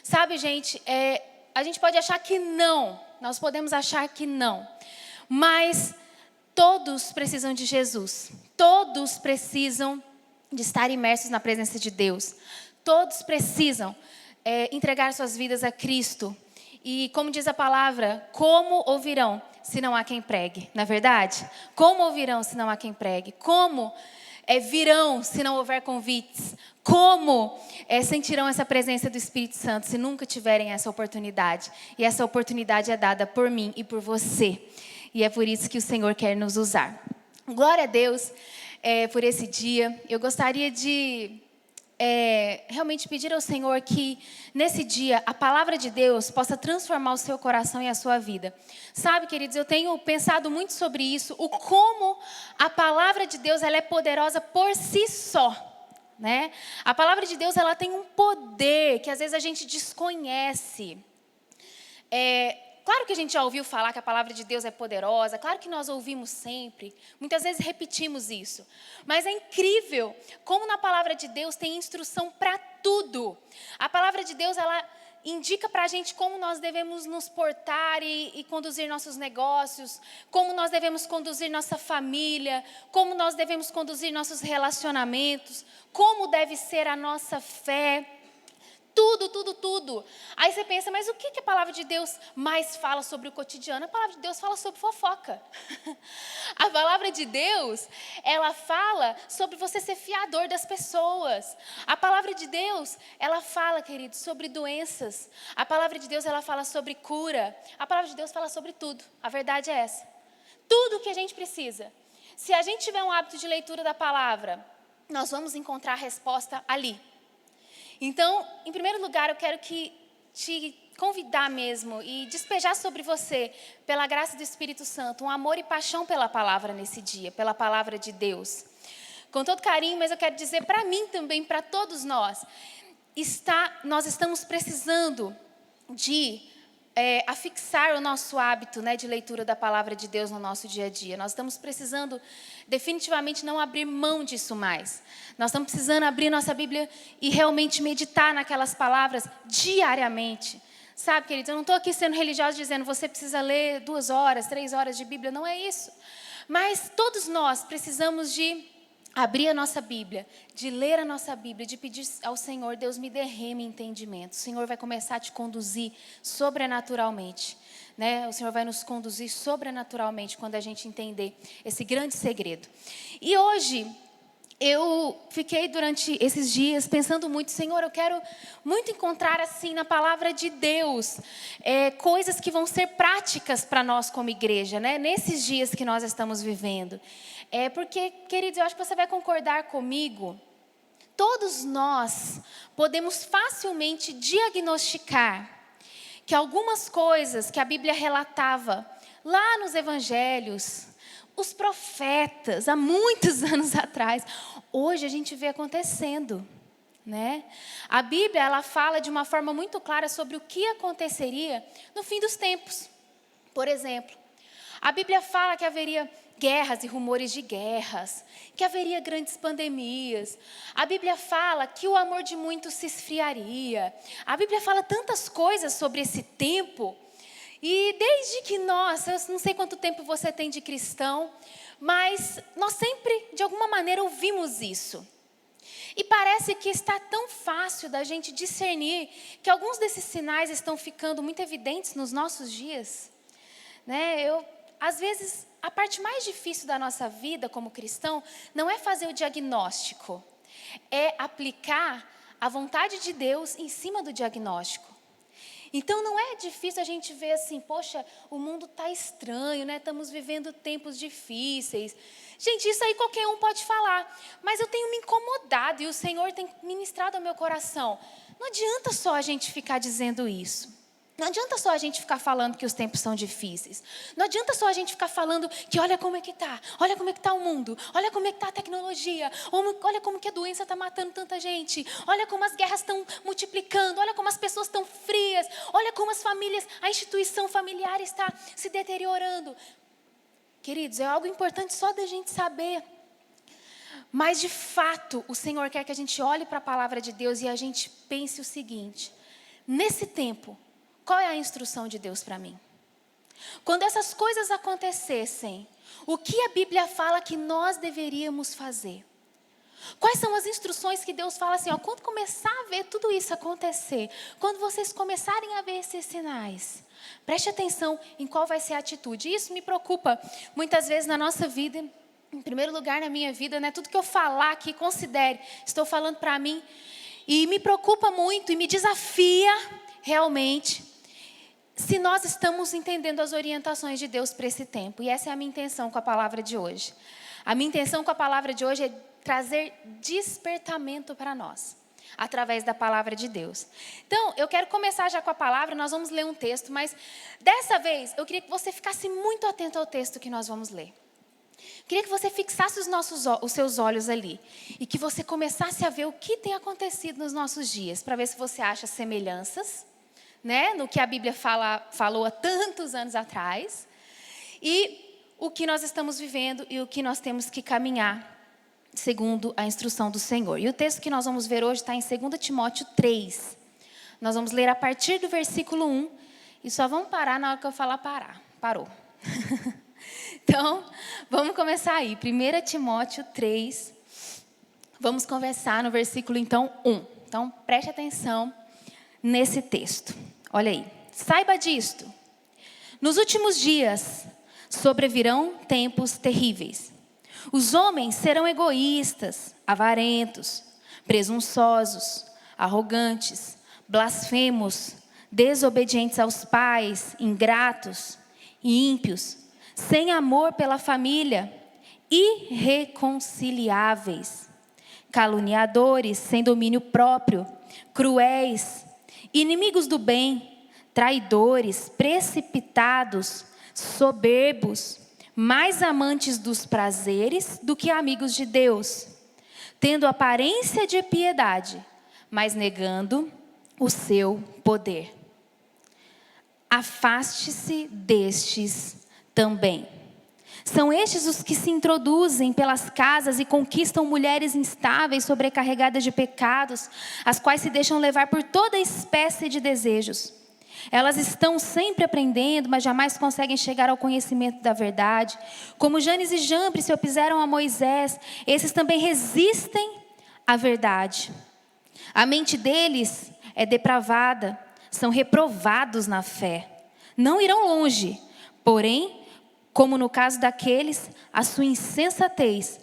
Sabe, gente, a gente pode achar que não. Nós podemos achar que não. Mas todos precisam de Jesus. Todos precisam de estar imersos na presença de Deus. Todos precisam entregar suas vidas a Cristo. E como diz a palavra, como ouvirão se não há quem pregue? Não é verdade? Como ouvirão se não há quem pregue? Como virão se não houver convites? Como sentirão essa presença do Espírito Santo se nunca tiverem essa oportunidade? E essa oportunidade é dada por mim e por você. E é por isso que o Senhor quer nos usar. Glória a Deus por esse dia. Eu gostaria de realmente pedir ao Senhor que nesse dia a palavra de Deus possa transformar o seu coração e a sua vida. Sabe, queridos, eu tenho pensado muito sobre isso, o como a palavra de Deus ela é poderosa por si só, né? A palavra de Deus ela tem um poder que às vezes a gente desconhece. Claro que a gente já ouviu falar que a palavra de Deus é poderosa, claro que nós ouvimos sempre, muitas vezes repetimos isso. Mas é incrível como na palavra de Deus tem instrução para tudo. A palavra de Deus, ela indica para a gente como nós devemos nos portar e conduzir nossos negócios, como nós devemos conduzir nossa família, como nós devemos conduzir nossos relacionamentos, como deve ser a nossa fé. Tudo, tudo, tudo. Aí você pensa, mas o que a palavra de Deus mais fala sobre o cotidiano? A palavra de Deus fala sobre fofoca. A palavra de Deus, ela fala sobre você ser fiador das pessoas. A palavra de Deus, ela fala, queridos, sobre doenças. A palavra de Deus, ela fala sobre cura. A palavra de Deus fala sobre tudo. A verdade é essa. Tudo que a gente precisa. Se a gente tiver um hábito de leitura da palavra, nós vamos encontrar a resposta ali. Então, em primeiro lugar, eu quero te convidar mesmo e despejar sobre você, pela graça do Espírito Santo, um amor e paixão pela palavra nesse dia, pela palavra de Deus. Com todo carinho, mas eu quero dizer para mim também, para todos nós, nós estamos precisando de afixar o nosso hábito, né, de leitura da palavra de Deus no nosso dia a dia. Nós estamos precisando definitivamente não abrir mão disso mais. Nós estamos precisando abrir nossa Bíblia e realmente meditar naquelas palavras diariamente. Sabe, queridos, eu não estou aqui sendo religiosa dizendo você precisa ler 2 horas, 3 horas de Bíblia, não é isso. Mas todos nós precisamos de abrir a nossa Bíblia, de ler a nossa Bíblia, de pedir ao Senhor, Deus me derrame entendimento. O Senhor vai começar a te conduzir sobrenaturalmente, né? O Senhor vai nos conduzir sobrenaturalmente quando a gente entender esse grande segredo. E hoje, eu fiquei durante esses dias pensando muito, Senhor, eu quero muito encontrar assim na palavra de Deus, coisas que vão ser práticas para nós como igreja, né? Nesses dias que nós estamos vivendo. Porque, queridos, eu acho que você vai concordar comigo, todos nós podemos facilmente diagnosticar que algumas coisas que a Bíblia relatava lá nos evangelhos, os profetas, há muitos anos atrás, hoje a gente vê acontecendo, né? A Bíblia, ela fala de uma forma muito clara sobre o que aconteceria no fim dos tempos. Por exemplo, a Bíblia fala que haveria guerras e rumores de guerras, que haveria grandes pandemias. A Bíblia fala que o amor de muitos se esfriaria. A Bíblia fala tantas coisas sobre esse tempo. E desde que eu não sei quanto tempo você tem de cristão, mas nós sempre, de alguma maneira, ouvimos isso. E parece que está tão fácil da gente discernir que alguns desses sinais estão ficando muito evidentes nos nossos dias, né? Às vezes, a parte mais difícil da nossa vida como cristão não é fazer o diagnóstico, é aplicar a vontade de Deus em cima do diagnóstico. Então, não é difícil a gente ver assim, poxa, o mundo está estranho, né? Estamos vivendo tempos difíceis. Gente, isso aí qualquer um pode falar, mas eu tenho me incomodado e o Senhor tem ministrado ao meu coração. Não adianta só a gente ficar dizendo isso. Não adianta só a gente ficar falando que os tempos são difíceis. Não adianta só a gente ficar falando que olha como é que está. Olha como é que está o mundo. Olha como é que está a tecnologia. Olha como que a doença está matando tanta gente. Olha como as guerras estão multiplicando. Olha como as pessoas estão frias. Olha como as famílias, a instituição familiar está se deteriorando. Queridos, é algo importante só da gente saber. Mas de fato, o Senhor quer que a gente olhe para a palavra de Deus e a gente pense o seguinte. nesse tempo, qual é a instrução de Deus para mim? Quando essas coisas acontecessem, o que a Bíblia fala que nós deveríamos fazer? Quais são as instruções que Deus fala assim, quando começar a ver tudo isso acontecer, quando vocês começarem a ver esses sinais, preste atenção em qual vai ser a atitude. Isso me preocupa muitas vezes na nossa vida, em primeiro lugar na minha vida, né? Tudo que eu falar aqui, considere, estou falando para mim, e me preocupa muito e me desafia realmente, se nós estamos entendendo as orientações de Deus para esse tempo. E essa é a minha intenção com a palavra de hoje. A minha intenção com a palavra de hoje é trazer despertamento para nós, através da palavra de Deus. Então, eu quero começar já com a palavra, nós vamos ler um texto, mas dessa vez eu queria que você ficasse muito atento ao texto que nós vamos ler. Queria que você fixasse os seus olhos ali e que você começasse a ver o que tem acontecido nos nossos dias, para ver se você acha semelhanças, né, no que a Bíblia falou há tantos anos atrás, e o que nós estamos vivendo e o que nós temos que caminhar segundo a instrução do Senhor. E o texto que nós vamos ver hoje está em 2 Timóteo 3. Nós vamos ler a partir do versículo 1 e só vamos parar na hora que eu falar parar. Parou. Então, vamos começar aí. 1 Timóteo 3. Vamos conversar no versículo, então, 1. Então, preste atenção nesse texto. Olha aí. Saiba disto. Nos últimos dias sobrevirão tempos terríveis. Os homens serão egoístas, avarentos, presunçosos, arrogantes, blasfemos, desobedientes aos pais, ingratos, ímpios, sem amor pela família, irreconciliáveis, caluniadores, sem domínio próprio, cruéis, inimigos do bem, traidores, precipitados, soberbos, mais amantes dos prazeres do que amigos de Deus, tendo aparência de piedade, mas negando o seu poder. Afaste-se destes também. São estes os que se introduzem pelas casas e conquistam mulheres instáveis, sobrecarregadas de pecados, as quais se deixam levar por toda espécie de desejos. Elas estão sempre aprendendo, mas jamais conseguem chegar ao conhecimento da verdade. Como Janes e Jambres se opuseram a Moisés, esses também resistem à verdade. A mente deles é depravada, são reprovados na fé. Não irão longe, porém, como no caso daqueles, a sua insensatez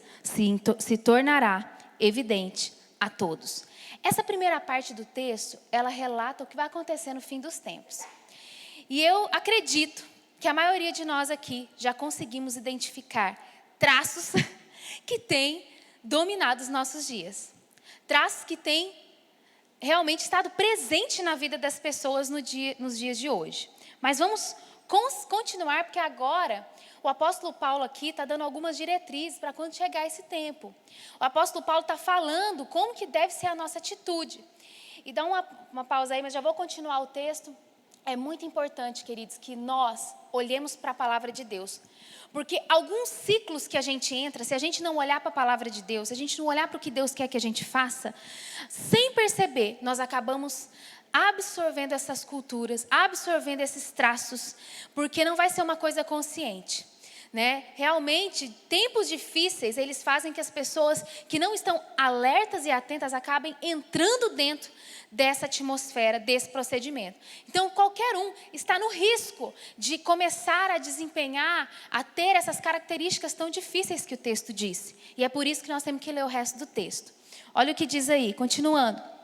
se tornará evidente a todos. Essa primeira parte do texto, ela relata o que vai acontecer no fim dos tempos. E eu acredito que a maioria de nós aqui já conseguimos identificar traços que têm dominado os nossos dias. Traços que têm realmente estado presente na vida das pessoas nos dias de hoje. Mas vamos continuar, porque agora o apóstolo Paulo aqui está dando algumas diretrizes para quando chegar esse tempo. O apóstolo Paulo está falando como que deve ser a nossa atitude. E dá uma pausa aí, mas já vou continuar o texto. É muito importante, queridos, que nós olhemos para a palavra de Deus. Porque alguns ciclos que a gente entra, se a gente não olhar para a palavra de Deus, se a gente não olhar para o que Deus quer que a gente faça, sem perceber, nós acabamos absorvendo essas culturas, absorvendo esses traços, porque não vai ser uma coisa consciente, né? Realmente, tempos difíceis, eles fazem que as pessoas que não estão alertas e atentas acabem entrando dentro dessa atmosfera, desse procedimento. Então, qualquer um está no risco de começar a desempenhar, a ter essas características tão difíceis que o texto disse. E é por isso que nós temos que ler o resto do texto. Olha o que diz aí, continuando.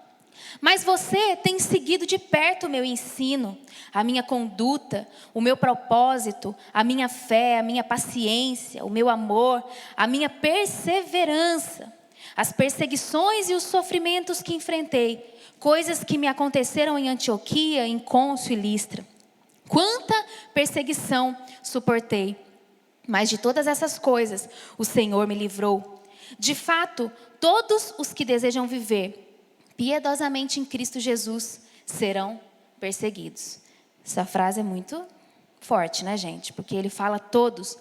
Mas você tem seguido de perto o meu ensino, a minha conduta, o meu propósito, a minha fé, a minha paciência, o meu amor, a minha perseverança, as perseguições e os sofrimentos que enfrentei, coisas que me aconteceram em Antioquia, em Côncio e Listra. Quanta perseguição suportei, mas de todas essas coisas o Senhor me livrou. De fato, todos os que desejam viver piedosamente em Cristo Jesus serão perseguidos. Essa frase é muito forte, né, gente? Porque ele fala todos.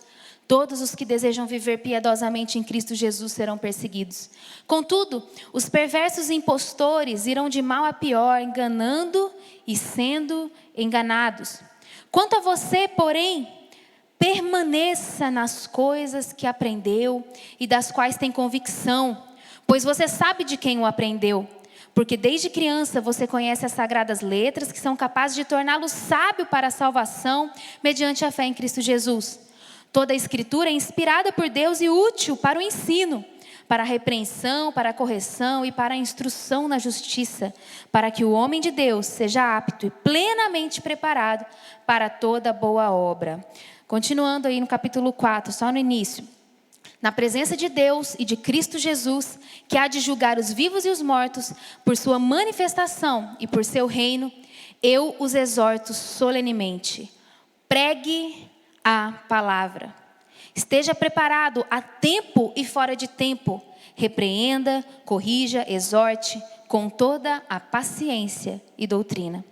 Todos os que desejam viver piedosamente em Cristo Jesus serão perseguidos. Contudo, os perversos impostores irão de mal a pior, enganando e sendo enganados. Quanto a você, porém, permaneça nas coisas que aprendeu e das quais tem convicção, pois você sabe de quem o aprendeu. Porque desde criança você conhece as sagradas letras que são capazes de torná-lo sábio para a salvação mediante a fé em Cristo Jesus. Toda a Escritura é inspirada por Deus e útil para o ensino, para a repreensão, para a correção e para a instrução na justiça, para que o homem de Deus seja apto e plenamente preparado para toda boa obra. Continuando aí no capítulo 4, só no início. Na presença de Deus e de Cristo Jesus, que há de julgar os vivos e os mortos, por sua manifestação e por seu reino, eu os exorto solenemente. Pregue a palavra. Esteja preparado a tempo e fora de tempo. Repreenda, corrija, exorte com toda a paciência e doutrina.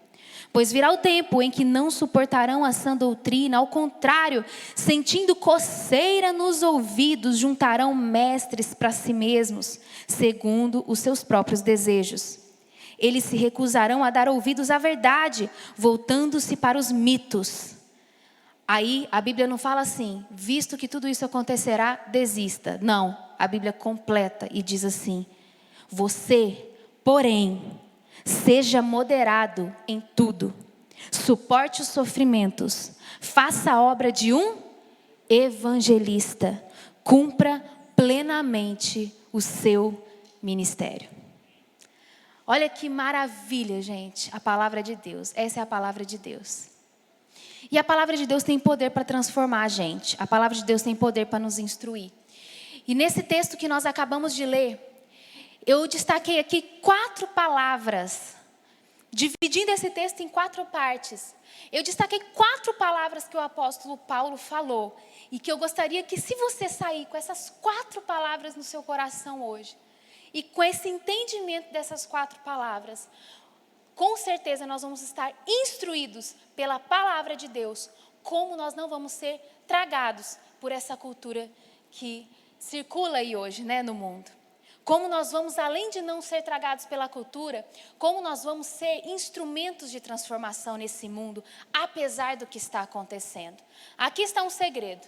Pois virá o tempo em que não suportarão a sã doutrina, ao contrário, sentindo coceira nos ouvidos, juntarão mestres para si mesmos, segundo os seus próprios desejos. Eles se recusarão a dar ouvidos à verdade, voltando-se para os mitos. Aí a Bíblia não fala assim, visto que tudo isso acontecerá, desista. Não, a Bíblia completa e diz assim, você, porém, seja moderado em tudo, suporte os sofrimentos, faça a obra de um evangelista, cumpra plenamente o seu ministério. Olha que maravilha, gente, a palavra de Deus. Essa é a palavra de Deus. E a palavra de Deus tem poder para transformar a gente. A palavra de Deus tem poder para nos instruir. E nesse texto que nós acabamos de ler, eu destaquei aqui 4 palavras, dividindo esse texto em 4 partes. Eu destaquei 4 palavras que o apóstolo Paulo falou. E que eu gostaria que, se você sair com essas 4 palavras no seu coração hoje, e com esse entendimento dessas 4 palavras, com certeza nós vamos estar instruídos pela palavra de Deus, como nós não vamos ser tragados por essa cultura que circula aí hoje, né, no mundo. Como nós vamos, além de não ser tragados pela cultura, como nós vamos ser instrumentos de transformação nesse mundo, apesar do que está acontecendo. Aqui está um segredo.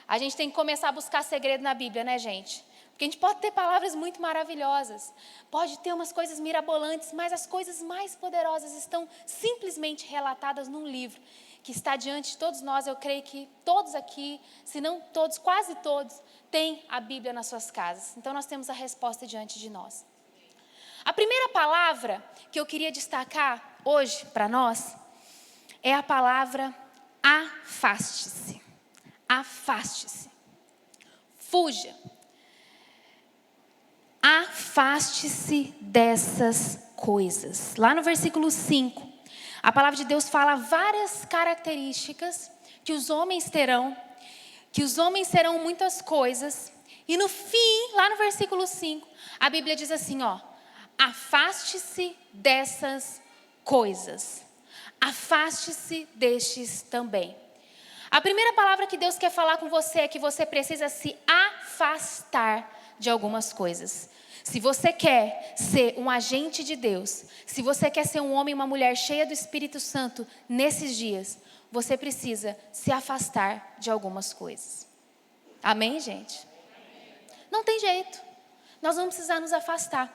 A gente tem que começar a buscar segredo na Bíblia, né, gente? Porque a gente pode ter palavras muito maravilhosas, pode ter umas coisas mirabolantes, mas as coisas mais poderosas estão simplesmente relatadas num livro que está diante de todos nós. Eu creio que todos aqui, se não todos, quase todos, têm a Bíblia nas suas casas. Então nós temos a resposta diante de nós. A primeira palavra que eu queria destacar hoje para nós é a palavra afaste-se. Afaste-se. Fuja. Afaste-se dessas coisas. Lá no versículo 5, a palavra de Deus fala várias características que os homens terão, que os homens serão muitas coisas. E no fim, lá no versículo 5, a Bíblia diz assim, ó, afaste-se dessas coisas. Afaste-se destes também. A primeira palavra que Deus quer falar com você é que você precisa se afastar de algumas coisas. Se você quer ser um agente de Deus, se você quer ser um homem e uma mulher cheia do Espírito Santo nesses dias, você precisa se afastar de algumas coisas. Amém, gente? Não tem jeito. Nós vamos precisar nos afastar.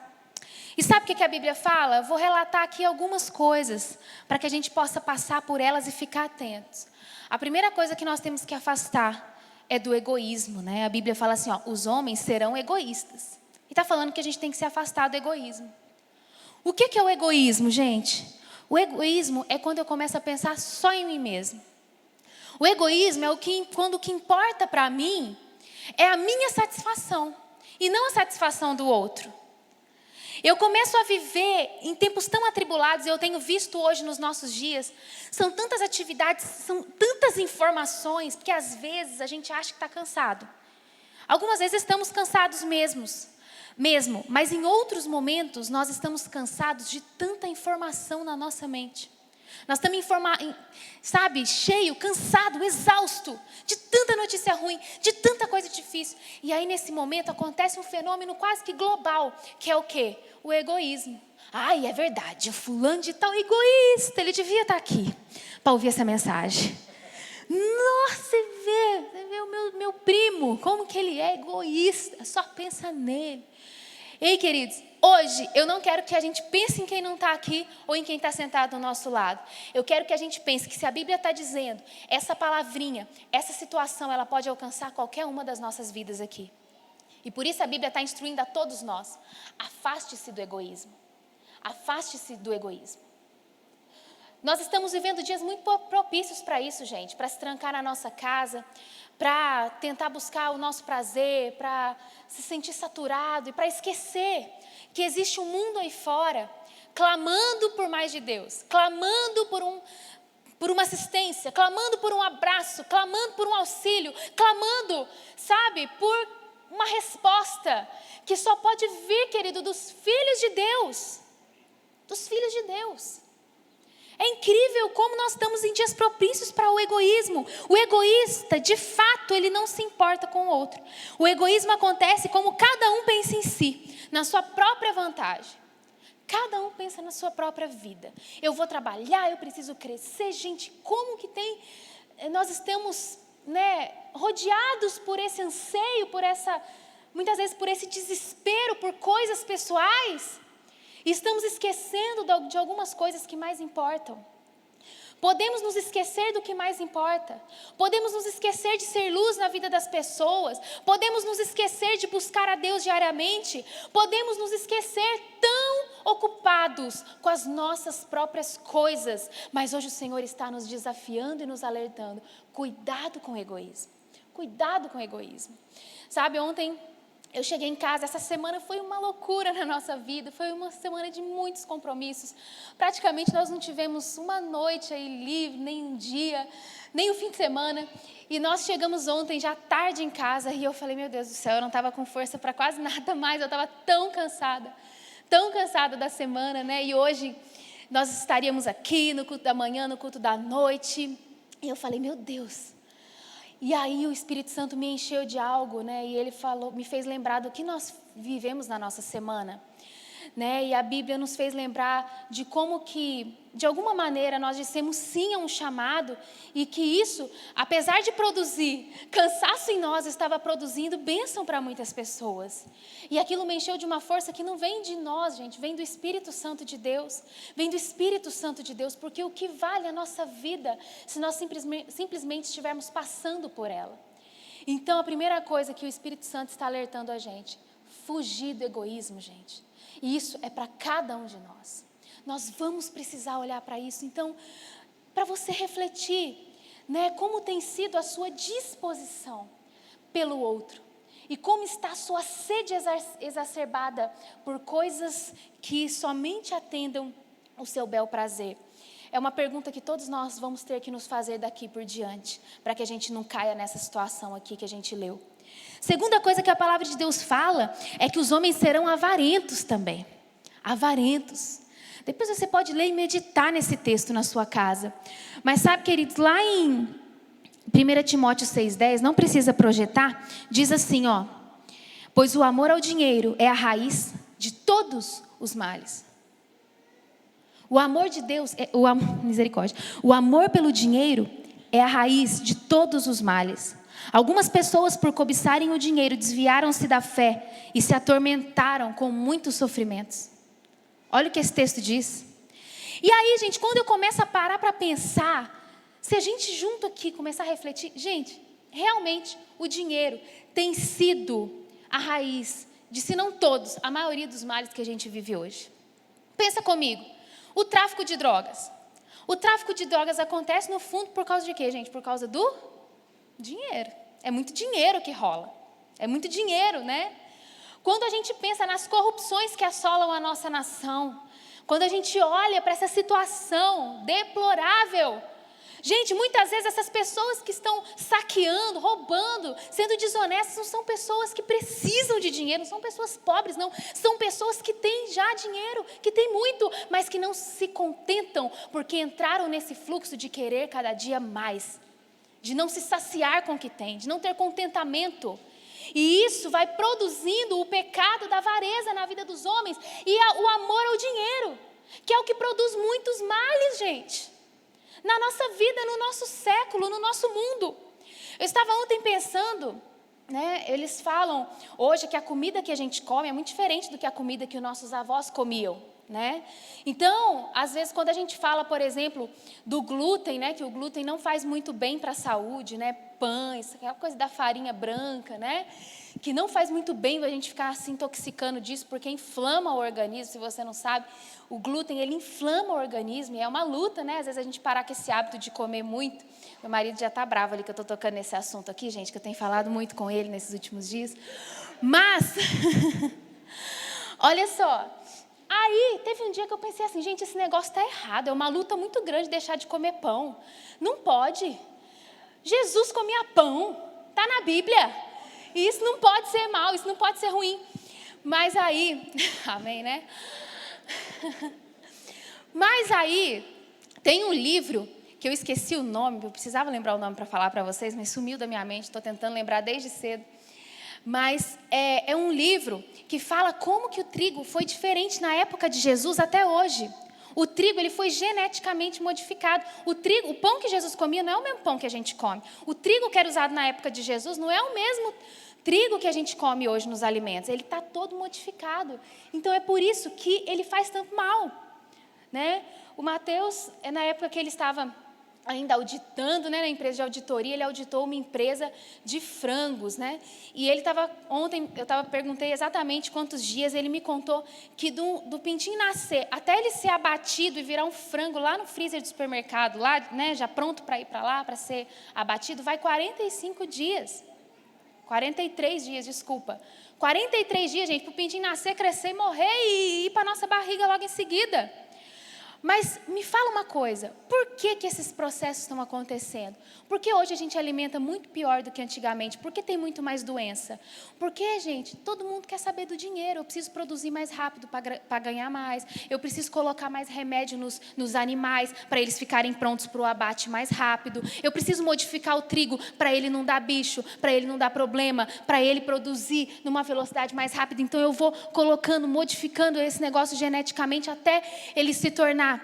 E sabe o que a Bíblia fala? Eu vou relatar aqui algumas coisas para que a gente possa passar por elas e ficar atentos. A primeira coisa que nós temos que afastar é do egoísmo, né? A Bíblia fala assim, ó, os homens serão egoístas. E está falando que a gente tem que se afastar do egoísmo. O que é o egoísmo, gente? O egoísmo é quando eu começo a pensar só em mim mesmo. O egoísmo é quando o que importa para mim é a minha satisfação e não a satisfação do outro. Eu começo a viver em tempos tão atribulados, e eu tenho visto hoje nos nossos dias, são tantas atividades, são tantas informações, que às vezes a gente acha que está cansado. Algumas vezes estamos cansados mesmo, mas em outros momentos nós estamos cansados de tanta informação na nossa mente. Nós estamos cheio, cansado, exausto de tanta notícia ruim, de tanta coisa difícil. E aí, nesse momento, acontece um fenômeno quase que global, que é o quê? O egoísmo. Ai, é verdade, o fulano de tal egoísta, ele devia estar aqui para ouvir essa mensagem. Nossa, você vê o meu primo, como que ele é egoísta, só pensa nele. Ei, queridos, hoje eu não quero que a gente pense em quem não está aqui ou em quem está sentado do nosso lado. Eu quero que a gente pense que se a Bíblia está dizendo, essa palavrinha, essa situação, ela pode alcançar qualquer uma das nossas vidas aqui. E por isso a Bíblia está instruindo a todos nós. Afaste-se do egoísmo. Afaste-se do egoísmo. Nós estamos vivendo dias muito propícios para isso, gente. Para se trancar na nossa casa, para tentar buscar o nosso prazer, para se sentir saturado e para esquecer que existe um mundo aí fora clamando por mais de Deus, clamando por uma assistência, clamando por um abraço, clamando por um auxílio, clamando, por uma resposta que só pode vir, querido, dos filhos de Deus. Dos filhos de Deus. É incrível como nós estamos em dias propícios para o egoísmo. O egoísta, de fato, ele não se importa com o outro. O egoísmo acontece como cada um pensa em si, na sua própria vantagem. Cada um pensa na sua própria vida. Eu vou trabalhar, eu preciso crescer. Gente, como que nós estamos, rodeados por esse anseio, muitas vezes por esse desespero, por coisas pessoais. E estamos esquecendo de algumas coisas que mais importam. Podemos nos esquecer do que mais importa. Podemos nos esquecer de ser luz na vida das pessoas. Podemos nos esquecer de buscar a Deus diariamente. Podemos nos esquecer tão ocupados com as nossas próprias coisas. Mas hoje o Senhor está nos desafiando e nos alertando. Cuidado com o egoísmo. Cuidado com o egoísmo. Ontem eu cheguei em casa, essa semana foi uma loucura na nossa vida, foi uma semana de muitos compromissos. Praticamente nós não tivemos uma noite aí livre, nem um dia, nem o fim de semana. E nós chegamos ontem já tarde em casa e eu falei, meu Deus do céu, eu não estava com força para quase nada mais, eu estava tão cansada da semana, E hoje nós estaríamos aqui no culto da manhã, no culto da noite. E eu falei, meu Deus. E aí o Espírito Santo me encheu de algo, E ele me fez lembrar do que nós vivemos na nossa semana, E a Bíblia nos fez lembrar de como que, de alguma maneira, nós dissemos sim a um chamado e que isso, apesar de produzir cansaço em nós, estava produzindo bênção para muitas pessoas. E aquilo me encheu de uma força que não vem de nós, gente, vem do Espírito Santo de Deus. Vem do Espírito Santo de Deus, porque o que vale a nossa vida se nós simplesmente estivermos passando por ela. Então, a primeira coisa que o Espírito Santo está alertando a gente, fugir do egoísmo, gente. E isso é para cada um de nós. Nós vamos precisar olhar para isso. Então, para você refletir, como tem sido a sua disposição pelo outro. E como está a sua sede exacerbada por coisas que somente atendam o seu bel prazer. É uma pergunta que todos nós vamos ter que nos fazer daqui por diante, para que a gente não caia nessa situação aqui que a gente leu. Segunda coisa que a palavra de Deus fala é que os homens serão avarentos também. Avarentos. Depois você pode ler e meditar nesse texto na sua casa. Mas sabe, queridos, lá em 1 Timóteo 6,10, não precisa projetar, diz assim, pois o amor ao dinheiro é a raiz de todos os males. O amor de Deus, misericórdia, o amor pelo dinheiro é a raiz de todos os males. Algumas pessoas, por cobiçarem o dinheiro, desviaram-se da fé e se atormentaram com muitos sofrimentos. Olha o que esse texto diz. E aí, gente, quando eu começo a parar para pensar, se a gente junto aqui começar a refletir, gente, realmente o dinheiro tem sido a raiz de, se não todos, a maioria dos males que a gente vive hoje. Pensa comigo, o tráfico de drogas. O tráfico de drogas acontece no fundo por causa de quê, gente? Por causa do dinheiro. É muito dinheiro que rola. É muito dinheiro, Quando a gente pensa nas corrupções que assolam a nossa nação, quando a gente olha para essa situação deplorável Gente, muitas vezes essas pessoas que estão saqueando, roubando, sendo desonestas, não são pessoas que precisam de dinheiro, não são pessoas pobres, não. São pessoas que têm já dinheiro, que têm muito, mas que não se contentam porque entraram nesse fluxo de querer cada dia mais, de não se saciar com o que tem, de não ter contentamento. E isso vai produzindo o pecado da avareza na vida dos homens e o amor ao dinheiro, que é o que produz muitos males, gente. Na nossa vida, no nosso século, no nosso mundo. Eu estava ontem pensando, né, eles falam hoje que a comida que a gente come é muito diferente do que a comida que os nossos avós comiam, né? Então, às vezes quando a gente fala, por exemplo, do glúten, né, que o glúten não faz muito bem para a saúde, né, pães, aquela coisa da farinha branca, né, que não faz muito bem a gente ficar se intoxicando disso, porque inflama o organismo. Se você não sabe, o glúten, ele inflama o organismo, e é uma luta, né? Às vezes a gente parar com esse hábito de comer muito. Meu marido já está bravo ali que eu estou tocando nesse assunto aqui, gente, que eu tenho falado muito com ele nesses últimos dias. Mas, olha só, aí teve um dia que eu pensei assim, gente, esse negócio está errado, é uma luta muito grande deixar de comer pão. Não pode. Jesus comia pão, está na Bíblia. E isso não pode ser mal, isso não pode ser ruim. Mas aí, amém, né? Mas aí, tem um livro, que eu esqueci o nome, eu precisava lembrar o nome para falar para vocês, mas sumiu da minha mente, estou tentando lembrar desde cedo. Mas é um livro que fala como que o trigo foi diferente na época de Jesus até hoje. O trigo, ele foi geneticamente modificado. O pão que Jesus comia não é o mesmo pão que a gente come. O trigo que era usado na época de Jesus não é o mesmo trigo que a gente come hoje nos alimentos. Ele está todo modificado. Então, é por isso que ele faz tanto mal, né? O Mateus, na época que ele estava ainda auditando, né, na empresa de auditoria, ele auditou uma empresa de frangos, né? E ele estava, ontem, perguntei exatamente quantos dias, ele me contou que do pintinho nascer, até ele ser abatido e virar um frango lá no freezer do supermercado, lá, né, já pronto para ir para lá, para ser abatido, vai 45 dias. 43 dias, desculpa. 43 dias, gente, para o pintinho nascer, crescer, morrer e ir para a nossa barriga logo em seguida. Mas me fala uma coisa, por que esses processos estão acontecendo? Porque hoje a gente alimenta muito pior do que antigamente? Porque tem muito mais doença? Porque, gente, todo mundo quer saber do dinheiro. Eu preciso produzir mais rápido para ganhar mais. Eu preciso colocar mais remédio nos animais para eles ficarem prontos para o abate mais rápido. Eu preciso modificar o trigo para ele não dar bicho, para ele não dar problema, para ele produzir numa velocidade mais rápida. Então eu vou colocando, modificando esse negócio geneticamente até ele se tornar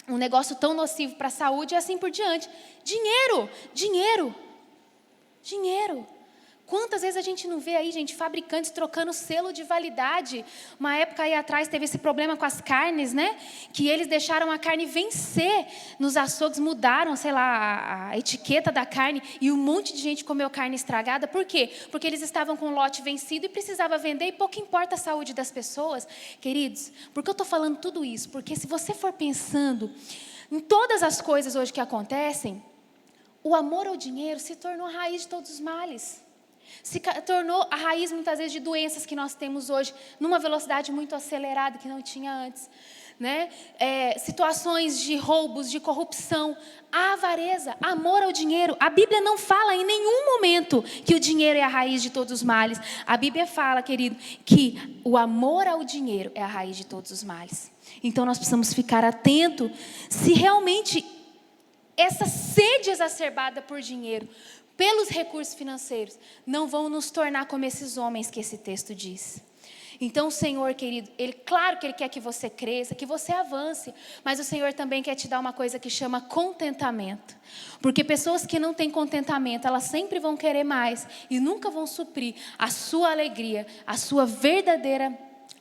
um negócio tão nocivo para a saúde e assim por diante. Dinheiro, dinheiro, dinheiro. Quantas vezes a gente não vê aí, gente, fabricantes trocando selo de validade? Uma época aí atrás teve esse problema com as carnes, né? Que eles deixaram a carne vencer nos açougues, mudaram, sei lá, a etiqueta da carne e um monte de gente comeu carne estragada. Por quê? Porque eles estavam com o lote vencido e precisava vender e pouco importa a saúde das pessoas. Queridos, por que eu estou falando tudo isso? Porque se você for pensando em todas as coisas hoje que acontecem, o amor ao dinheiro se tornou a raiz de todos os males. Se tornou a raiz, muitas vezes, de doenças que nós temos hoje, numa velocidade muito acelerada que não tinha antes. Né? Situações de roubos, de corrupção, a avareza, amor ao dinheiro. A Bíblia não fala em nenhum momento que o dinheiro é a raiz de todos os males. A Bíblia fala, querido, que o amor ao dinheiro é a raiz de todos os males. Então, nós precisamos ficar atentos se realmente essa sede exacerbada por dinheiro, pelos recursos financeiros, não vão nos tornar como esses homens que esse texto diz. Então, o Senhor, querido, claro que Ele quer que você cresça, que você avance, mas o Senhor também quer te dar uma coisa que chama contentamento. Porque pessoas que não têm contentamento, elas sempre vão querer mais e nunca vão suprir a sua alegria, a sua verdadeira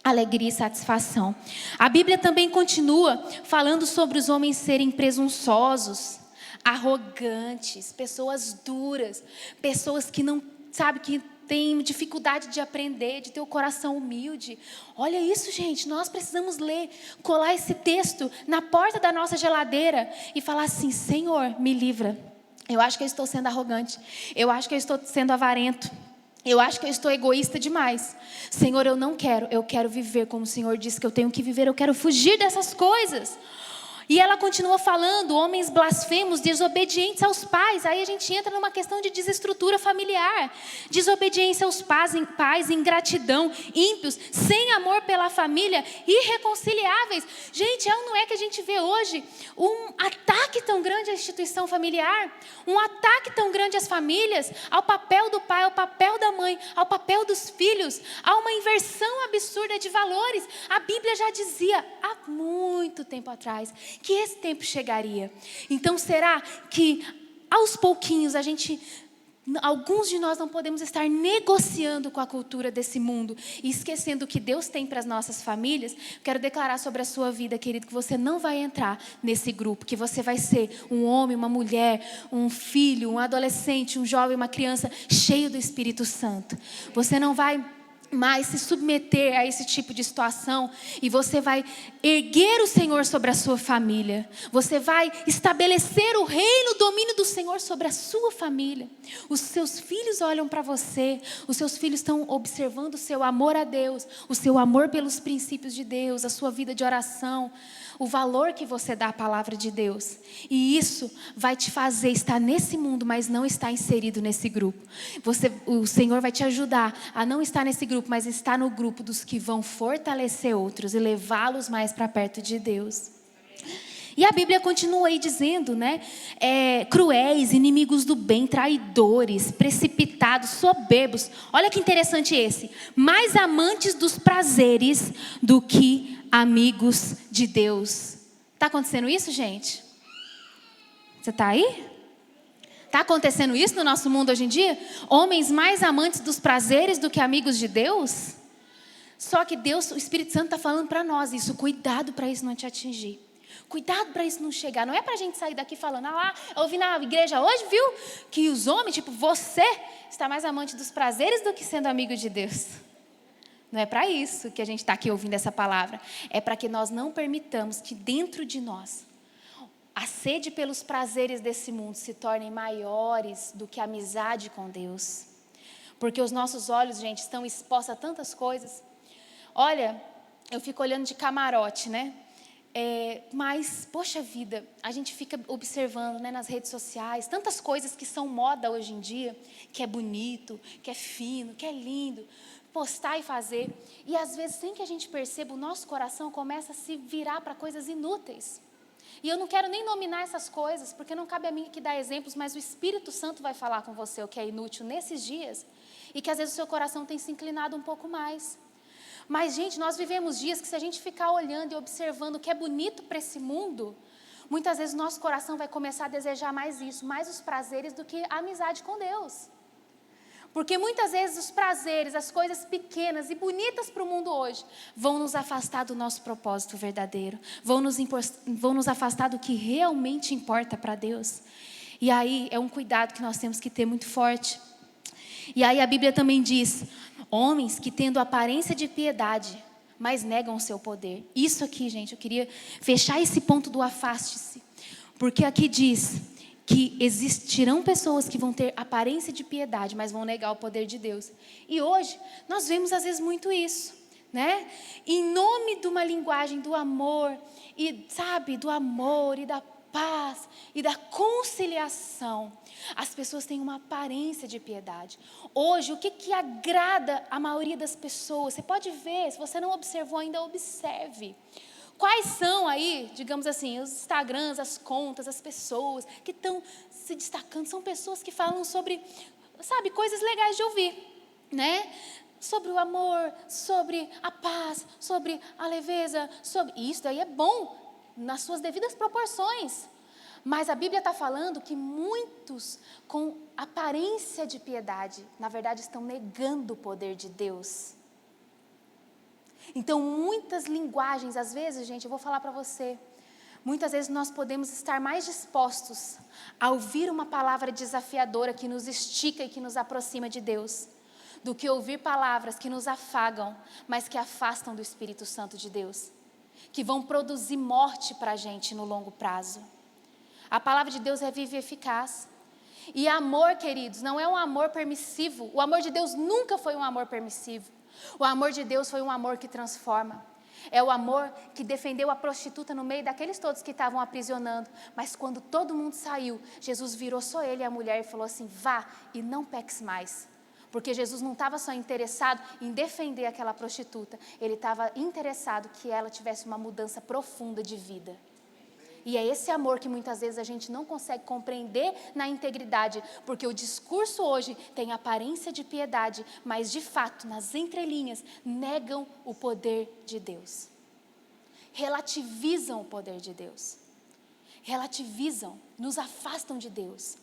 alegria e satisfação. A Bíblia também continua falando sobre os homens serem presunçosos, arrogantes, pessoas duras, pessoas que não, sabe, que têm dificuldade de aprender, de ter o coração humilde. Olha isso, gente, nós precisamos ler, colar esse texto na porta da nossa geladeira e falar assim: Senhor, me livra. Eu acho que eu estou sendo arrogante, eu acho que eu estou sendo avarento, eu acho que eu estou egoísta demais. Senhor, eu não quero, eu quero viver como o Senhor disse que eu tenho que viver, eu quero fugir dessas coisas. E ela continua falando, homens blasfemos, desobedientes aos pais. Aí a gente entra numa questão de desestrutura familiar. Desobediência aos pais, ingratidão, ímpios, sem amor pela família, irreconciliáveis. Gente, não é que a gente vê hoje um ataque tão grande à instituição familiar, um ataque tão grande às famílias, ao papel do pai, ao papel da mãe, ao papel dos filhos. Há uma inversão absurda de valores. A Bíblia já dizia há muito tempo atrás que esse tempo chegaria. Então será que aos pouquinhos alguns de nós não podemos estar negociando com a cultura desse mundo e esquecendo o que Deus tem para as nossas famílias? Quero declarar sobre a sua vida, querido, que você não vai entrar nesse grupo, que você vai ser um homem, uma mulher, um filho, um adolescente, um jovem, uma criança cheio do Espírito Santo. Você não vai mais se submeter a esse tipo de situação, e você vai erguer o Senhor sobre a sua família. Você vai estabelecer o reino, o domínio do Senhor sobre a sua família. Os seus filhos olham para você, os seus filhos estão observando o seu amor a Deus, o seu amor pelos princípios de Deus, a sua vida de oração, o valor que você dá à palavra de Deus. E isso vai te fazer estar nesse mundo, mas não estar inserido nesse grupo. O Senhor vai te ajudar a não estar nesse grupo, mas estar no grupo dos que vão fortalecer outros e levá-los mais para perto de Deus. E a Bíblia continua aí dizendo, né? Cruéis, inimigos do bem, traidores, precipitados, soberbos. Olha que interessante esse. Mais amantes dos prazeres do que amigos de Deus. Está acontecendo isso, gente? Você está aí? Está acontecendo isso no nosso mundo hoje em dia? Homens mais amantes dos prazeres do que amigos de Deus? Só que Deus, o Espírito Santo está falando para nós isso. Cuidado para isso não te atingir. Cuidado para isso não chegar. Não é para a gente sair daqui falando, eu ouvi na igreja hoje, viu? Que os homens, você está mais amante dos prazeres do que sendo amigo de Deus. Não é para isso que a gente está aqui ouvindo essa palavra. É para que nós não permitamos que dentro de nós a sede pelos prazeres desse mundo se tornem maiores do que a amizade com Deus. Porque os nossos olhos, gente, estão expostos a tantas coisas. Olha, eu fico olhando de camarote, né? Mas, poxa vida, a gente fica observando, né, nas redes sociais, tantas coisas que são moda hoje em dia, que é bonito, que é fino, que é lindo, postar e fazer. E às vezes, sem que a gente perceba, o nosso coração começa a se virar para coisas inúteis. E eu não quero nem nominar essas coisas, porque não cabe a mim aqui dar exemplos, mas o Espírito Santo vai falar com você o que é inútil nesses dias, e que às vezes o seu coração tem se inclinado um pouco mais. Mas, gente, nós vivemos dias que se a gente ficar olhando e observando o que é bonito para esse mundo, muitas vezes o nosso coração vai começar a desejar mais isso, mais os prazeres do que a amizade com Deus. Porque muitas vezes os prazeres, as coisas pequenas e bonitas para o mundo hoje, vão nos afastar do nosso propósito verdadeiro, vão nos afastar do que realmente importa para Deus. E aí é um cuidado que nós temos que ter muito forte. E aí a Bíblia também diz, homens que tendo aparência de piedade, mas negam o seu poder. Isso aqui, gente, eu queria fechar esse ponto do afaste-se. Porque aqui diz que existirão pessoas que vão ter aparência de piedade, mas vão negar o poder de Deus. E hoje, nós vemos às vezes muito isso, né? Em nome de uma linguagem do amor, e sabe, do amor e da paz e da conciliação, as pessoas têm uma aparência de piedade. Hoje, o que agrada a maioria das pessoas? Você pode ver, se você não observou ainda, observe. Quais são aí, digamos assim, os Instagrams, as contas, as pessoas que estão se destacando? São pessoas que falam sobre, sabe, coisas legais de ouvir, né? Sobre o amor, sobre a paz, sobre a leveza, sobre... Isso daí é bom, nas suas devidas proporções. Mas a Bíblia está falando que muitos com aparência de piedade, na verdade, estão negando o poder de Deus. Então, muitas linguagens, às vezes, gente, eu vou falar para você, muitas vezes nós podemos estar mais dispostos a ouvir uma palavra desafiadora que nos estica e que nos aproxima de Deus, do que ouvir palavras que nos afagam, mas que afastam do Espírito Santo de Deus, que vão produzir morte para a gente no longo prazo. A palavra de Deus é viva e eficaz. E amor, queridos, não é um amor permissivo. O amor de Deus nunca foi um amor permissivo. O amor de Deus foi um amor que transforma. É o amor que defendeu a prostituta no meio daqueles todos que estavam aprisionando. Mas quando todo mundo saiu, Jesus virou só ele e a mulher e falou assim: vá e não peques mais. Porque Jesus não estava só interessado em defender aquela prostituta. Ele estava interessado que ela tivesse uma mudança profunda de vida. E é esse amor que muitas vezes a gente não consegue compreender na integridade, porque o discurso hoje tem aparência de piedade, mas de fato, nas entrelinhas, negam o poder de Deus. Relativizam o poder de Deus. Relativizam, nos afastam de Deus.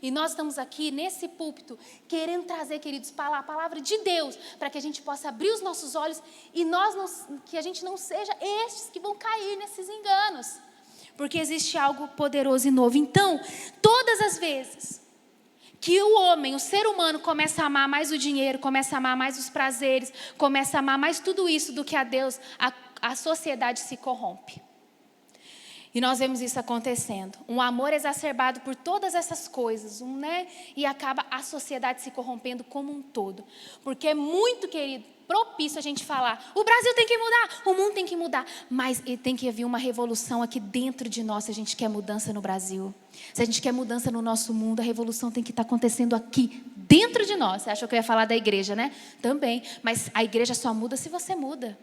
E nós estamos aqui nesse púlpito querendo trazer, queridos, a palavra de Deus, para que a gente possa abrir os nossos olhos e que a gente não seja estes que vão cair nesses enganos. Porque existe algo poderoso e novo. Então, todas as vezes que o homem, o ser humano, começa a amar mais o dinheiro, começa a amar mais os prazeres, começa a amar mais tudo isso do que a Deus, a sociedade se corrompe. E nós vemos isso acontecendo. Um amor exacerbado por todas essas coisas, e acaba a sociedade se corrompendo como um todo. Porque é muito, querido, propício a gente falar: o Brasil tem que mudar, o mundo tem que mudar. Mas tem que haver uma revolução aqui dentro de nós se a gente quer mudança no Brasil. Se a gente quer mudança no nosso mundo, a revolução tem que estar acontecendo aqui, dentro de nós. Você achou que eu ia falar da igreja, né? Também. Mas a igreja só muda se você muda.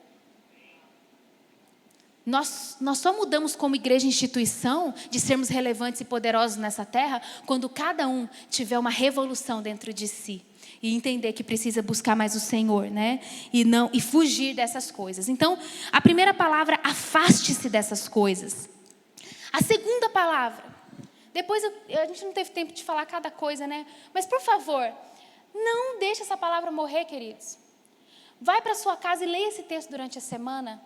Nós só mudamos como igreja instituição, de sermos relevantes e poderosos nessa terra, quando cada um tiver uma revolução dentro de si. E entender que precisa buscar mais o Senhor, né? E fugir dessas coisas. Então, a primeira palavra: afaste-se dessas coisas. A segunda palavra, depois a gente não teve tempo de falar cada coisa, né? Mas, por favor, não deixe essa palavra morrer, queridos. Vai para sua casa e leia esse texto durante a semana.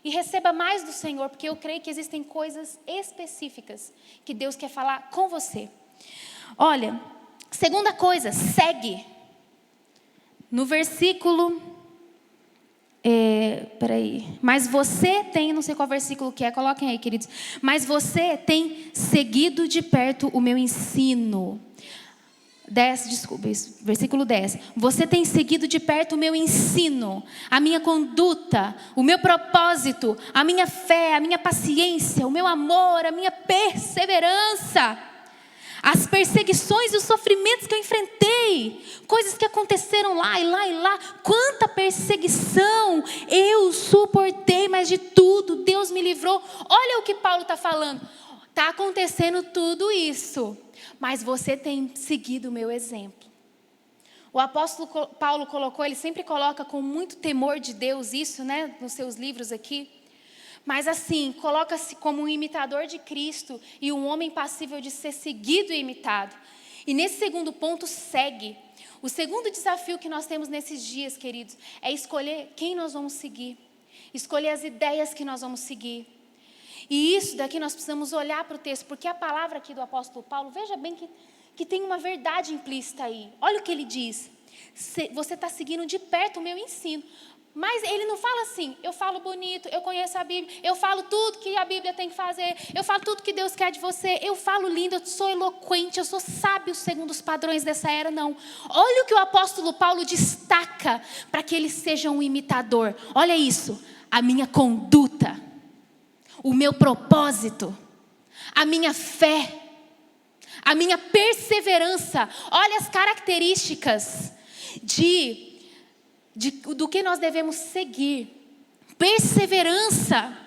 E receba mais do Senhor, porque eu creio que existem coisas específicas que Deus quer falar com você. Olha, segunda coisa, segue. No versículo, mas você tem, não sei qual versículo que é, coloquem aí, queridos. Mas você tem seguido de perto o meu ensino. Versículo 10. Você tem seguido de perto o meu ensino, a minha conduta, o meu propósito, a minha fé, a minha paciência, o meu amor, a minha perseverança, as perseguições e os sofrimentos que eu enfrentei, coisas que aconteceram lá e lá e lá. Quanta perseguição eu suportei, mas de tudo Deus me livrou. Olha o que Paulo está falando. Está acontecendo tudo isso, mas você tem seguido o meu exemplo. O apóstolo Paulo colocou, ele sempre coloca com muito temor de Deus isso, né, nos seus livros aqui. Mas assim, coloca-se como um imitador de Cristo e um homem passível de ser seguido e imitado. E nesse segundo ponto, segue. O segundo desafio que nós temos nesses dias, queridos, é escolher quem nós vamos seguir. Escolher as ideias que nós vamos seguir. E isso daqui nós precisamos olhar para o texto, porque a palavra aqui do apóstolo Paulo, veja bem que tem uma verdade implícita aí. Olha o que ele diz: você está seguindo de perto o meu ensino. Mas ele não fala assim: eu falo bonito, eu conheço a Bíblia, eu falo tudo que a Bíblia tem que fazer, eu falo tudo que Deus quer de você, eu falo lindo, eu sou eloquente, eu sou sábio segundo os padrões dessa era. Não. Olha o que o apóstolo Paulo destaca para que ele seja um imitador. Olha isso: a minha conduta, o meu propósito, a minha fé, a minha perseverança. Olha as características do que nós devemos seguir. Perseverança.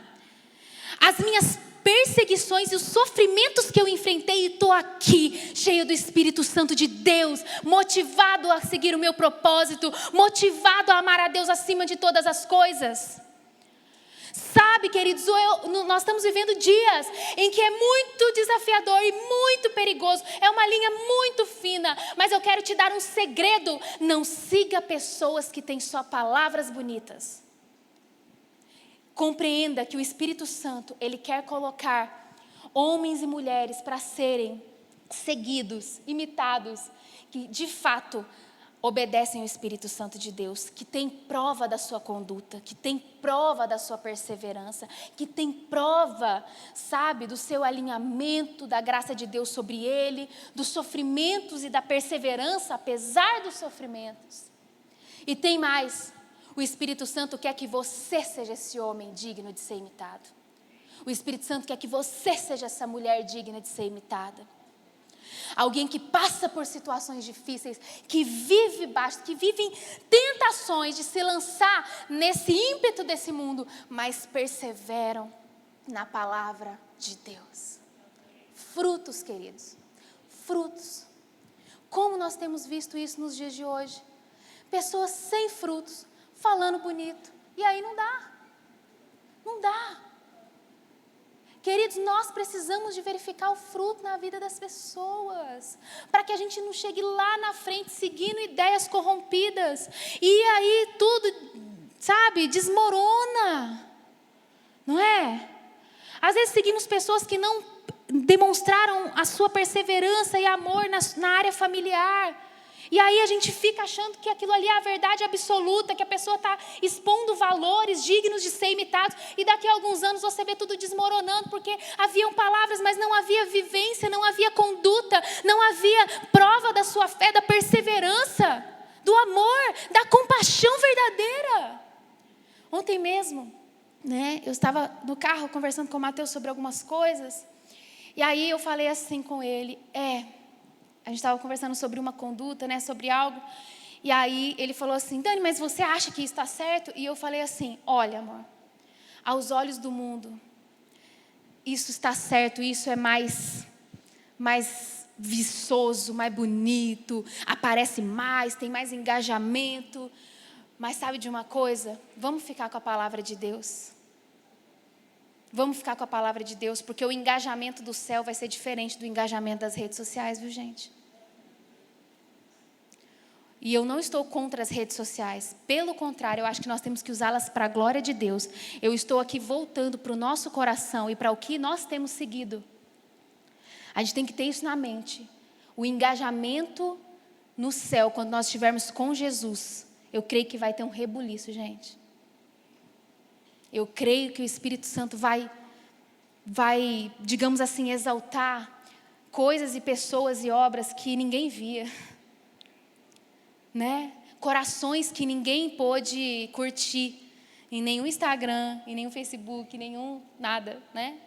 As minhas perseguições e os sofrimentos que eu enfrentei, e estou aqui, cheio do Espírito Santo de Deus, motivado a seguir o meu propósito, motivado a amar a Deus acima de todas as coisas. Sabe, queridos, nós estamos vivendo dias em que é muito desafiador e muito perigoso. É uma linha muito fina, mas eu quero te dar um segredo: não siga pessoas que têm só palavras bonitas. Compreenda que o Espírito Santo, ele quer colocar homens e mulheres para serem seguidos, imitados, que de fato obedecem ao Espírito Santo de Deus, que tem prova da sua conduta, que tem prova da sua perseverança, que tem prova, sabe, do seu alinhamento, da graça de Deus sobre ele, dos sofrimentos e da perseverança apesar dos sofrimentos. E tem mais: o O Espírito Santo quer que você seja esse homem digno de ser imitado. O Espírito Santo quer que você seja essa mulher digna de ser imitada. Alguém que passa por situações difíceis, que vive baixo, que vive em tentações de se lançar nesse ímpeto desse mundo, mas perseveram na palavra de Deus. Frutos, queridos, frutos. Como nós temos visto isso nos dias de hoje? Pessoas sem frutos, falando bonito, e aí não dá. Não dá. Queridos, nós precisamos de verificar o fruto na vida das pessoas, para que a gente não chegue lá na frente seguindo ideias corrompidas, e aí tudo, sabe, desmorona, não é? Às vezes seguimos pessoas que não demonstraram a sua perseverança e amor na área familiar, e aí a gente fica achando que aquilo ali é a verdade absoluta, que a pessoa está expondo valores dignos de ser imitados, e daqui a alguns anos você vê tudo desmoronando, porque haviam palavras, mas não havia vivência, não havia conduta, não havia prova da sua fé, da perseverança, do amor, da compaixão verdadeira. Ontem mesmo, né, eu estava no carro conversando com o Mateus sobre algumas coisas, e aí eu falei assim com ele, a gente estava conversando sobre uma conduta, né, sobre algo, e aí ele falou assim, Dani, mas você acha que isso está certo? E eu falei assim, olha amor, aos olhos do mundo, isso está certo, isso é mais viçoso, mais bonito, aparece mais, tem mais engajamento, mas sabe de uma coisa? Vamos ficar com a palavra de Deus. Vamos ficar com a palavra de Deus, porque o engajamento do céu vai ser diferente do engajamento das redes sociais, viu, gente? E eu não estou contra as redes sociais. Pelo contrário, eu acho que nós temos que usá-las para a glória de Deus. Eu estou aqui voltando para o nosso coração e para o que nós temos seguido. A gente tem que ter isso na mente. O engajamento no céu, quando nós estivermos com Jesus, eu creio que vai ter um rebuliço, gente. Eu creio que o Espírito Santo vai, digamos assim, exaltar coisas e pessoas e obras que ninguém via, né? Corações que ninguém pôde curtir em nenhum Instagram, em nenhum Facebook, em nenhum nada, né?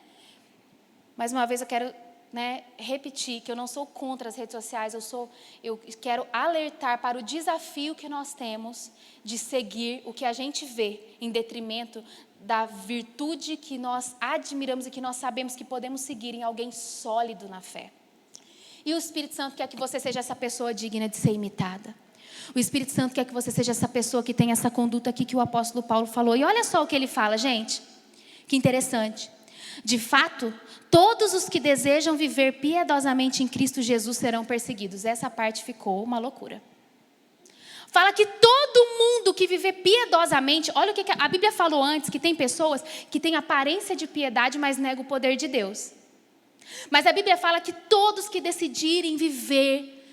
Mais uma vez eu quero, né, repetir que eu não sou contra as redes sociais, eu quero alertar para o desafio que nós temos de seguir o que a gente vê em detrimento da virtude que nós admiramos e que nós sabemos que podemos seguir em alguém sólido na fé. E o Espírito Santo quer que você seja essa pessoa digna de ser imitada. O Espírito Santo quer que você seja essa pessoa que tem essa conduta aqui que o apóstolo Paulo falou. E olha só o que ele fala, gente. Que interessante. De fato, todos os que desejam viver piedosamente em Cristo Jesus serão perseguidos. Essa parte ficou uma loucura. Fala que todo mundo que viver piedosamente, olha o que a Bíblia falou antes, que tem pessoas que têm aparência de piedade, mas negam o poder de Deus. Mas a Bíblia fala que todos que decidirem viver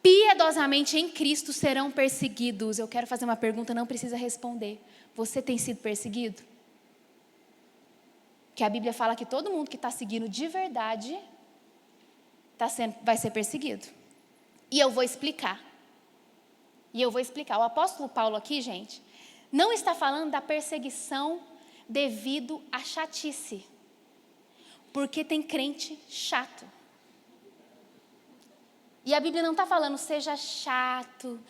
piedosamente em Cristo serão perseguidos. Eu quero fazer uma pergunta, não precisa responder. Você tem sido perseguido? Que a Bíblia fala que todo mundo que está seguindo de verdade vai ser perseguido. E eu vou explicar. O apóstolo Paulo aqui, gente, não está falando da perseguição devido à chatice. Porque tem crente chato. E a Bíblia não está falando, seja chato,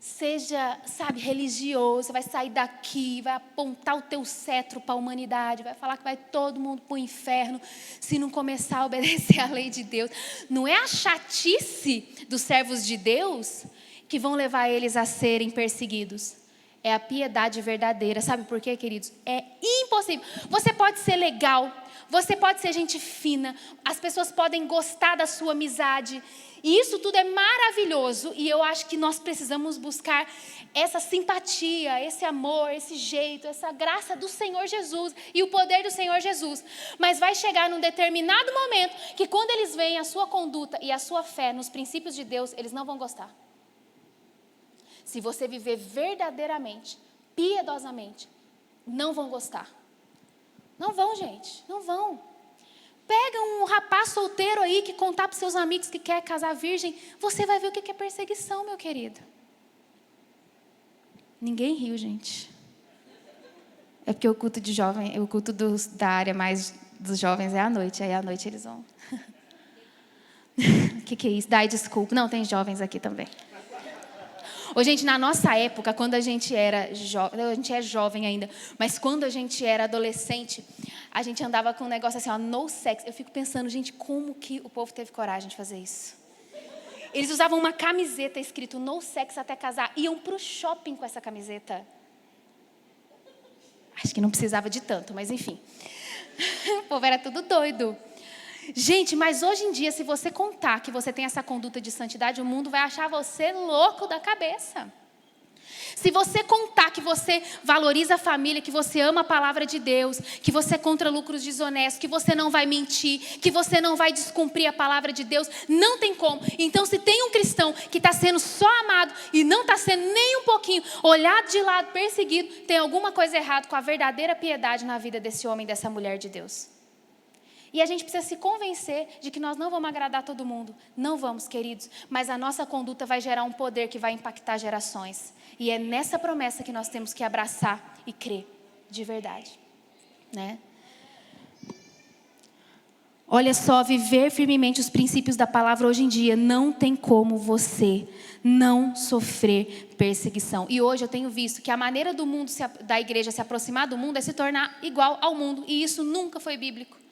seja, religioso, vai sair daqui, vai apontar o teu cetro para a humanidade, vai falar que vai todo mundo para o inferno se não começar a obedecer à lei de Deus. Não é a chatice dos servos de Deus que vão levar eles a serem perseguidos. É a piedade verdadeira. Sabe por quê, queridos? É impossível. Você pode ser legal, você pode ser gente fina, as pessoas podem gostar da sua amizade. E isso tudo é maravilhoso. E eu acho que nós precisamos buscar essa simpatia, esse amor, esse jeito, essa graça do Senhor Jesus e o poder do Senhor Jesus. Mas vai chegar num determinado momento que quando eles veem a sua conduta e a sua fé nos princípios de Deus, eles não vão gostar. Se você viver verdadeiramente, piedosamente, não vão gostar. Não vão, gente, não vão. Pega um rapaz solteiro aí que contar para os seus amigos que quer casar virgem, você vai ver o que é perseguição, meu querido. Ninguém riu, gente. É porque o culto de jovem, o culto da área mais dos jovens é à noite. Aí à noite eles vão. O que é isso? Dai desculpa. Não, tem jovens aqui também. Ô, gente, na nossa época, quando a gente era jovem, a gente é jovem ainda, mas quando a gente era adolescente, a gente andava com um negócio assim, ó, no sex. Eu fico pensando, gente, como que o povo teve coragem de fazer isso? Eles usavam uma camiseta escrito no sex até casar, iam pro shopping com essa camiseta. Acho que não precisava de tanto, mas enfim. O povo era tudo doido. Gente, mas hoje em dia, se você contar que você tem essa conduta de santidade, o mundo vai achar você louco da cabeça. Se você contar que você valoriza a família, que você ama a palavra de Deus, que você é contra lucros desonestos, que você não vai mentir, que você não vai descumprir a palavra de Deus, não tem como. Então, se tem um cristão que está sendo só amado e não está sendo nem um pouquinho olhado de lado, perseguido, tem alguma coisa errada com a verdadeira piedade na vida desse homem e dessa mulher de Deus. E a gente precisa se convencer de que nós não vamos agradar todo mundo. Não vamos, queridos. Mas a nossa conduta vai gerar um poder que vai impactar gerações. E é nessa promessa que nós temos que abraçar e crer de verdade. Né? Olha só, viver firmemente os princípios da palavra hoje em dia não tem como você não sofrer perseguição. E hoje eu tenho visto que a maneira do mundo, da igreja se aproximar do mundo é se tornar igual ao mundo. E isso nunca foi bíblico.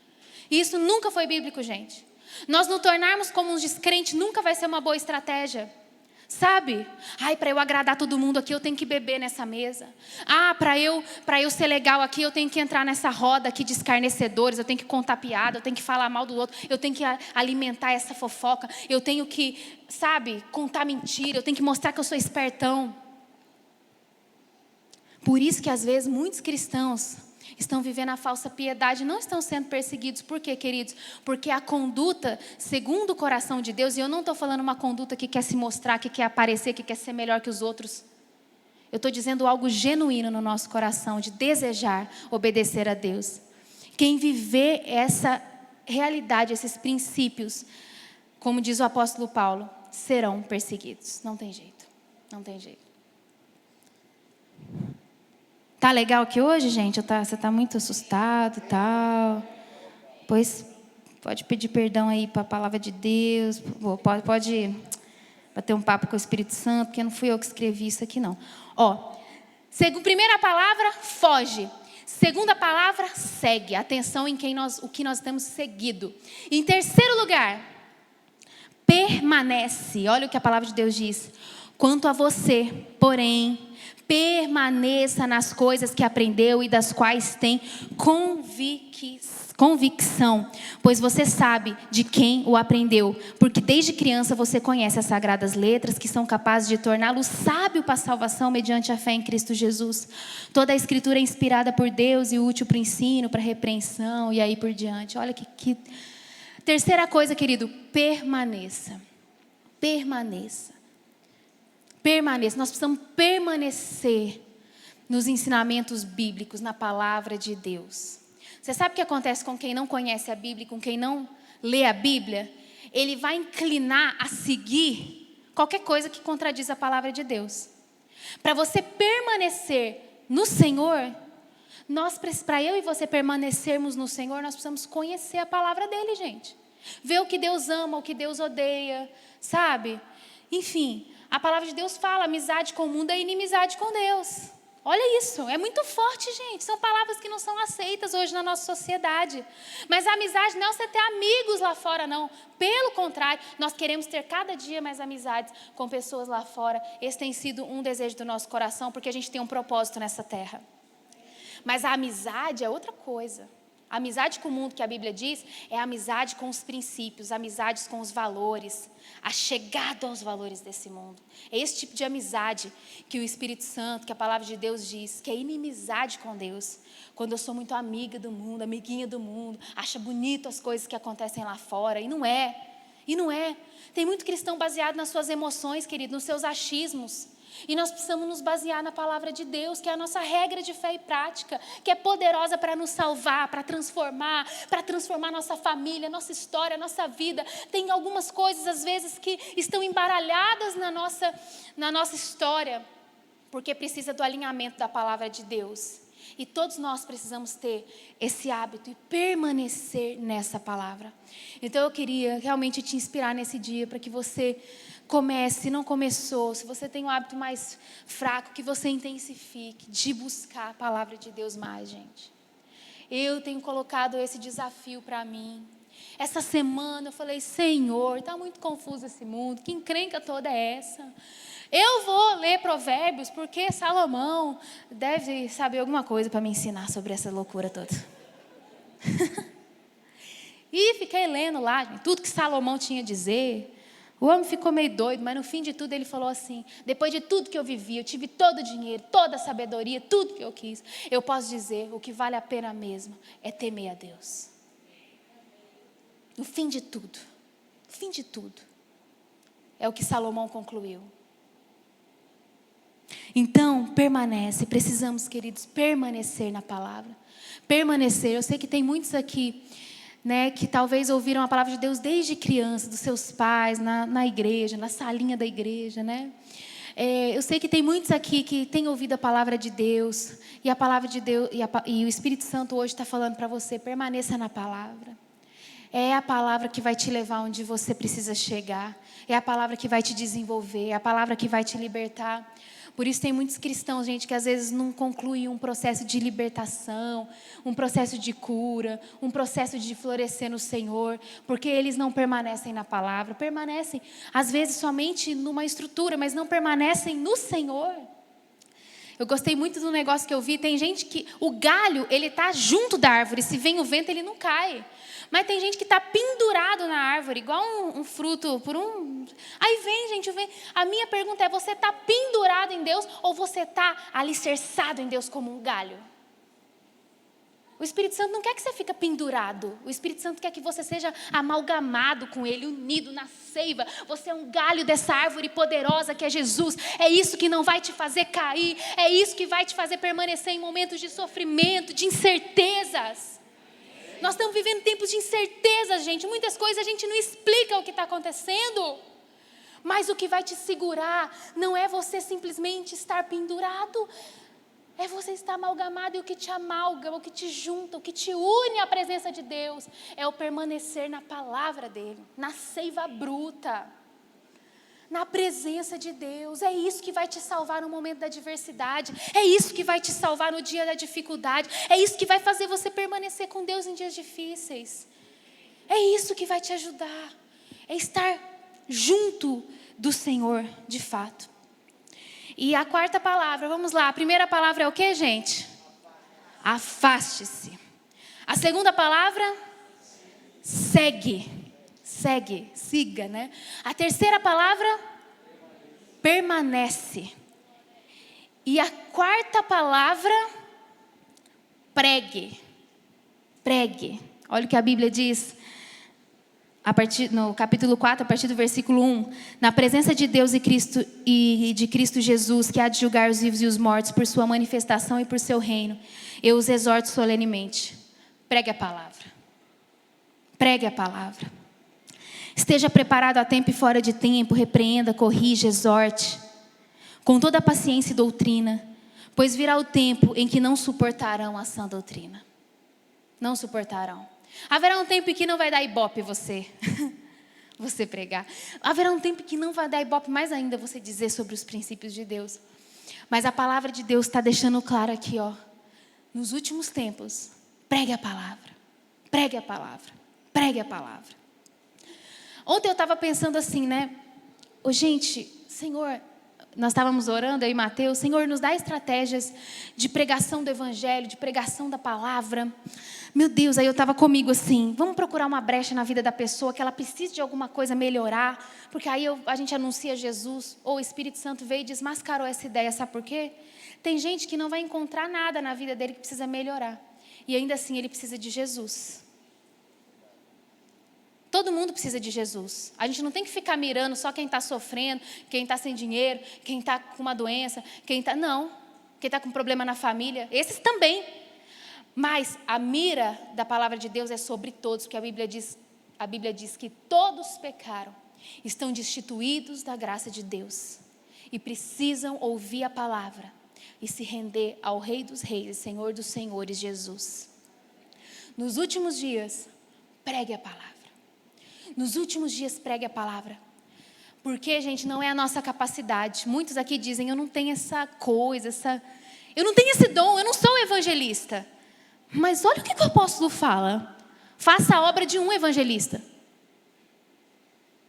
Isso nunca foi bíblico, gente. Nós nos tornarmos como uns descrentes nunca vai ser uma boa estratégia. Sabe? Ai, para eu agradar todo mundo aqui, eu tenho que beber nessa mesa. Ah, para eu ser legal aqui, eu tenho que entrar nessa roda aqui de escarnecedores, eu tenho que contar piada, eu tenho que falar mal do outro, eu tenho que alimentar essa fofoca, eu tenho que, sabe, contar mentira, eu tenho que mostrar que eu sou espertão. Por isso que às vezes muitos cristãos estão vivendo a falsa piedade, não estão sendo perseguidos. Por quê, queridos? Porque a conduta, segundo o coração de Deus, e eu não estou falando uma conduta que quer se mostrar, que quer aparecer, que quer ser melhor que os outros. Eu estou dizendo algo genuíno no nosso coração, de desejar obedecer a Deus. Quem viver essa realidade, esses princípios, como diz o apóstolo Paulo, serão perseguidos. Não tem jeito, não tem jeito. Tá legal aqui hoje, gente? Você está muito assustado e tal? Pois pode pedir perdão aí para a palavra de Deus. Pode bater um papo com o Espírito Santo, porque não fui eu que escrevi isso aqui, não. Ó, primeira palavra, foge. Segunda palavra, segue. Atenção em o que nós temos seguido. Em terceiro lugar, permanece. Olha o que a palavra de Deus diz. Quanto a você, porém, permaneça nas coisas que aprendeu e das quais tem convicção, pois você sabe de quem o aprendeu, porque desde criança você conhece as sagradas letras que são capazes de torná-lo sábio para a salvação mediante a fé em Cristo Jesus. Toda a escritura é inspirada por Deus e útil para o ensino, para a repreensão e aí por diante. Olha que... Terceira coisa, querido, permaneça. Permaneça. Permaneça. Nós precisamos permanecer nos ensinamentos bíblicos, na palavra de Deus. Você sabe o que acontece com quem não conhece a Bíblia, com quem não lê a Bíblia? Ele vai inclinar a seguir qualquer coisa que contradiz a palavra de Deus. Para você permanecer no Senhor, para eu e você permanecermos no Senhor, nós precisamos conhecer a palavra dele, gente. Ver o que Deus ama, o que Deus odeia, sabe? Enfim, a palavra de Deus fala, amizade com o mundo é inimizade com Deus. Olha isso, é muito forte, gente. São palavras que não são aceitas hoje na nossa sociedade. Mas a amizade não é você ter amigos lá fora, não. Pelo contrário, nós queremos ter cada dia mais amizades com pessoas lá fora. Esse tem sido um desejo do nosso coração, porque a gente tem um propósito nessa terra. Mas a amizade é outra coisa. A amizade com o mundo que a Bíblia diz é a amizade com os princípios, amizades com os valores, a chegada aos valores desse mundo. É esse tipo de amizade que o Espírito Santo, que a palavra de Deus diz, que é inimizade com Deus. Quando eu sou muito amiga do mundo, amiguinha do mundo, acha bonito as coisas que acontecem lá fora, e não é. E não é. Tem muito cristão baseado nas suas emoções, querido, nos seus achismos. E nós precisamos nos basear na palavra de Deus, que é a nossa regra de fé e prática, que é poderosa para nos salvar, para transformar nossa família, nossa história, nossa vida. Tem algumas coisas, às vezes, que estão embaralhadas na nossa história, porque precisa do alinhamento da palavra de Deus. E todos nós precisamos ter esse hábito e permanecer nessa palavra. Então eu queria realmente te inspirar nesse dia para que você comece, se não começou, se você tem um hábito mais fraco, que você intensifique de buscar a palavra de Deus mais, gente. Eu tenho colocado esse desafio para mim. Essa semana eu falei, Senhor, está muito confuso esse mundo, que encrenca toda é essa? Eu vou ler Provérbios, porque Salomão deve saber alguma coisa para me ensinar sobre essa loucura toda. E fiquei lendo lá, gente, tudo que Salomão tinha a dizer. O homem ficou meio doido, mas no fim de tudo ele falou assim, depois de tudo que eu vivi, eu tive todo o dinheiro, toda a sabedoria, tudo que eu quis. Eu posso dizer, o que vale a pena mesmo é temer a Deus. No fim de tudo, é o que Salomão concluiu. Então, permanece, precisamos, queridos, permanecer na palavra. Permanecer, eu sei que tem muitos aqui, né, que talvez ouviram a palavra de Deus desde criança, dos seus pais, na igreja, na salinha da igreja, né? Eu sei que tem muitos aqui que têm ouvido a palavra de Deus, e a palavra de Deus, e o Espírito Santo hoje está falando para você, permaneça na palavra. É a palavra que vai te levar onde você precisa chegar. É a palavra que vai te desenvolver. É a palavra que vai te libertar. Por isso tem muitos cristãos, gente, que às vezes não concluem um processo de libertação, um processo de cura, um processo de florescer no Senhor, porque eles não permanecem na palavra. Permanecem, às vezes, somente numa estrutura, mas não permanecem no Senhor. Eu gostei muito do negócio que eu vi. Tem gente que o galho, ele está junto da árvore. Se vem o vento, ele não cai. Mas tem gente que está pendurado na árvore, igual um fruto por um... Aí vem, gente, vem. A minha pergunta é, você está pendurado em Deus ou você está alicerçado em Deus como um galho? O Espírito Santo não quer que você fique pendurado. O Espírito Santo quer que você seja amalgamado com Ele, unido na seiva. Você é um galho dessa árvore poderosa que é Jesus. É isso que não vai te fazer cair. É isso que vai te fazer permanecer em momentos de sofrimento, de incertezas. Nós estamos vivendo tempos de incerteza, gente. Muitas coisas a gente não explica o que está acontecendo. Mas o que vai te segurar não é você simplesmente estar pendurado. É você estar amalgamado, e o que te amalgama, o que te junta, o que te une à presença de Deus é o permanecer na palavra dEle, na seiva bruta, na presença de Deus. É isso que vai te salvar no momento da adversidade, é isso que vai te salvar no dia da dificuldade, é isso que vai fazer você permanecer com Deus em dias difíceis. É isso que vai te ajudar, é estar junto do Senhor de fato. E a quarta palavra, vamos lá. A primeira palavra é o que, gente? Afaste-se. A segunda palavra? Segue. Segue, siga, né? A terceira palavra? Permanece. E a quarta palavra? Pregue. Pregue. Olha o que a Bíblia diz. No capítulo 4, a partir do versículo 1, na presença de Deus e de Cristo Jesus, que há de julgar os vivos e os mortos por sua manifestação e por seu reino, eu os exorto solenemente. Pregue a palavra. Pregue a palavra. Esteja preparado a tempo e fora de tempo, repreenda, corrija, exorte, com toda a paciência e doutrina, pois virá o tempo em que não suportarão a sã doutrina. Não suportarão. Haverá um tempo em que não vai dar ibope você pregar. Haverá um tempo em que não vai dar ibope mais ainda você dizer sobre os princípios de Deus. Mas a palavra de Deus está deixando claro aqui, ó. Nos últimos tempos, pregue a palavra. Pregue a palavra. Pregue a palavra. Ontem eu estava pensando assim, né? Gente, Senhor, nós estávamos orando, eu e Mateus, Senhor, nos dá estratégias de pregação do Evangelho, de pregação da palavra. Meu Deus, aí eu estava comigo assim, vamos procurar uma brecha na vida da pessoa, que ela precise de alguma coisa melhorar, porque aí a gente anuncia Jesus, ou o Espírito Santo veio e desmascarou essa ideia, sabe por quê? Tem gente que não vai encontrar nada na vida dele que precisa melhorar, e ainda assim ele precisa de Jesus. Todo mundo precisa de Jesus. A gente não tem que ficar mirando só quem está sofrendo, quem está sem dinheiro, quem está com uma doença, quem está com problema na família. Esses também. Mas a mira da palavra de Deus é sobre todos, porque a Bíblia diz que todos pecaram, estão destituídos da graça de Deus e precisam ouvir a palavra. e se render ao Rei dos Reis e Senhor dos Senhores, Jesus. Nos últimos dias, pregue a palavra. Nos últimos dias, pregue a palavra. Porque, gente, não é a nossa capacidade. Muitos aqui dizem, eu não tenho essa coisa, eu não tenho esse dom, eu não sou evangelista. Mas olha o que o apóstolo fala. Faça a obra de um evangelista.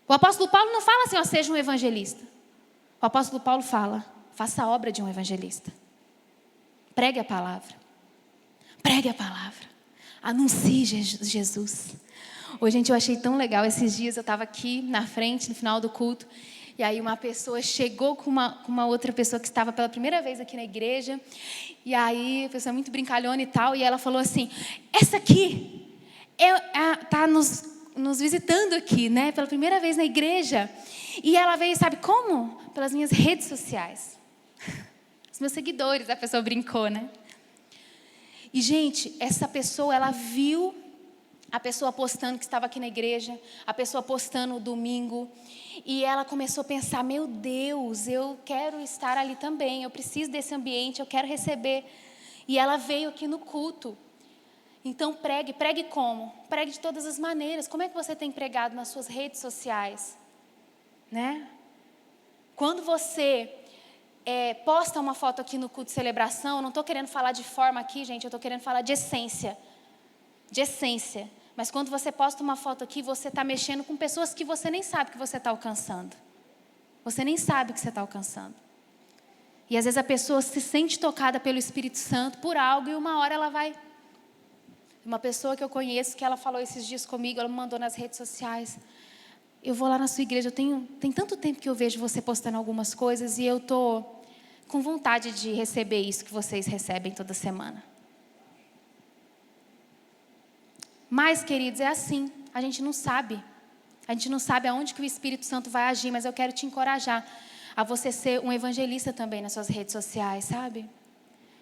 O apóstolo Paulo não fala assim, ó, seja um evangelista. O apóstolo Paulo fala, faça a obra de um evangelista. Pregue a palavra. Pregue a palavra. Anuncie Jesus. Hoje, gente, eu achei tão legal. Esses dias eu estava aqui na frente, no final do culto. E aí uma pessoa chegou com uma outra pessoa que estava pela primeira vez aqui na igreja. E aí a pessoa muito brincalhona e tal. E ela falou assim, essa aqui está nos visitando aqui, né? Pela primeira vez na igreja. E ela veio, sabe como? Pelas minhas redes sociais. Os meus seguidores, a pessoa brincou, né? E, gente, essa pessoa, ela viu a pessoa postando que estava aqui na igreja, a pessoa postando no domingo, e ela começou a pensar, meu Deus, eu quero estar ali também, eu preciso desse ambiente, eu quero receber. E ela veio aqui no culto. Então pregue como? Pregue de todas as maneiras. Como é que você tem pregado nas suas redes sociais? Né? Quando você posta uma foto aqui no culto de celebração, eu não estou querendo falar de forma aqui, gente, eu estou querendo falar de essência. De essência. Mas quando você posta uma foto aqui, você está mexendo com pessoas que você nem sabe que você está alcançando. Você nem sabe que você está alcançando. E às vezes a pessoa se sente tocada pelo Espírito Santo por algo e uma hora ela vai. Uma pessoa que eu conheço, que ela falou esses dias comigo, ela me mandou nas redes sociais. Eu vou lá na sua igreja, tem tanto tempo que eu vejo você postando algumas coisas e eu estou com vontade de receber isso que vocês recebem toda semana. Mas, queridos, é assim, a gente não sabe. A gente não sabe aonde que o Espírito Santo vai agir, mas eu quero te encorajar a você ser um evangelista também nas suas redes sociais, sabe?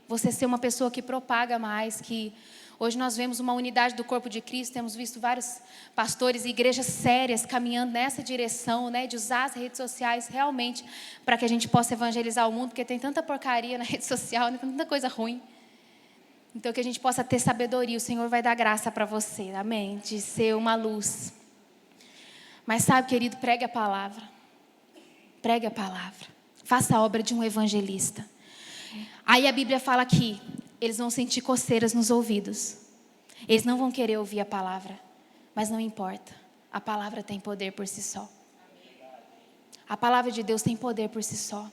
Você ser uma pessoa que propaga mais, que hoje nós vemos uma unidade do corpo de Cristo, temos visto vários pastores e igrejas sérias caminhando nessa direção, né, de usar as redes sociais realmente para que a gente possa evangelizar o mundo, porque tem tanta porcaria na rede social, né, tem tanta coisa ruim. Então, que a gente possa ter sabedoria, o Senhor vai dar graça para você, amém? De ser uma luz. Mas sabe, querido, pregue a palavra. Pregue a palavra. Faça a obra de um evangelista. Aí a Bíblia fala que eles vão sentir coceiras nos ouvidos. Eles não vão querer ouvir a palavra. Mas não importa. A palavra tem poder por si só. A palavra de Deus tem poder por si só.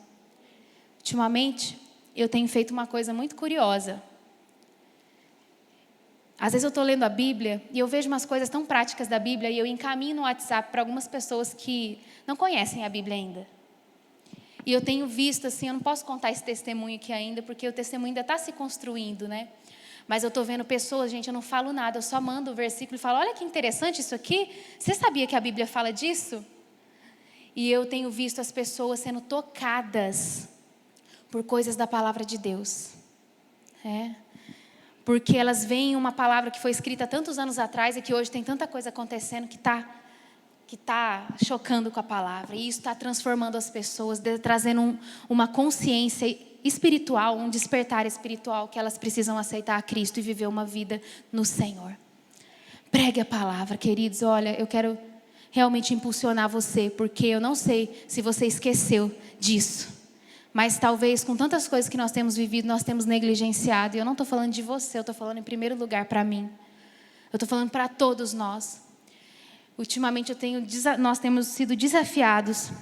Ultimamente, eu tenho feito uma coisa muito curiosa. Às vezes eu estou lendo a Bíblia e eu vejo umas coisas tão práticas da Bíblia e eu encaminho no WhatsApp para algumas pessoas que não conhecem a Bíblia ainda. E eu tenho visto, assim, eu não posso contar esse testemunho aqui ainda, porque o testemunho ainda está se construindo, né? Mas eu estou vendo pessoas, gente, eu não falo nada, eu só mando o versículo e falo, olha que interessante isso aqui, você sabia que a Bíblia fala disso? E eu tenho visto as pessoas sendo tocadas por coisas da palavra de Deus. Porque elas veem uma palavra que foi escrita tantos anos atrás e que hoje tem tanta coisa acontecendo que está chocando com a palavra. E isso está transformando as pessoas, trazendo uma consciência espiritual, um despertar espiritual que elas precisam aceitar a Cristo e viver uma vida no Senhor. Pregue a palavra, queridos. Olha, eu quero realmente impulsionar você, porque eu não sei se você esqueceu disso. Mas talvez com tantas coisas que nós temos vivido, nós temos negligenciado. E eu não estou falando de você, eu estou falando em primeiro lugar para mim. Eu estou falando para todos nós. Ultimamente nós temos sido desafiados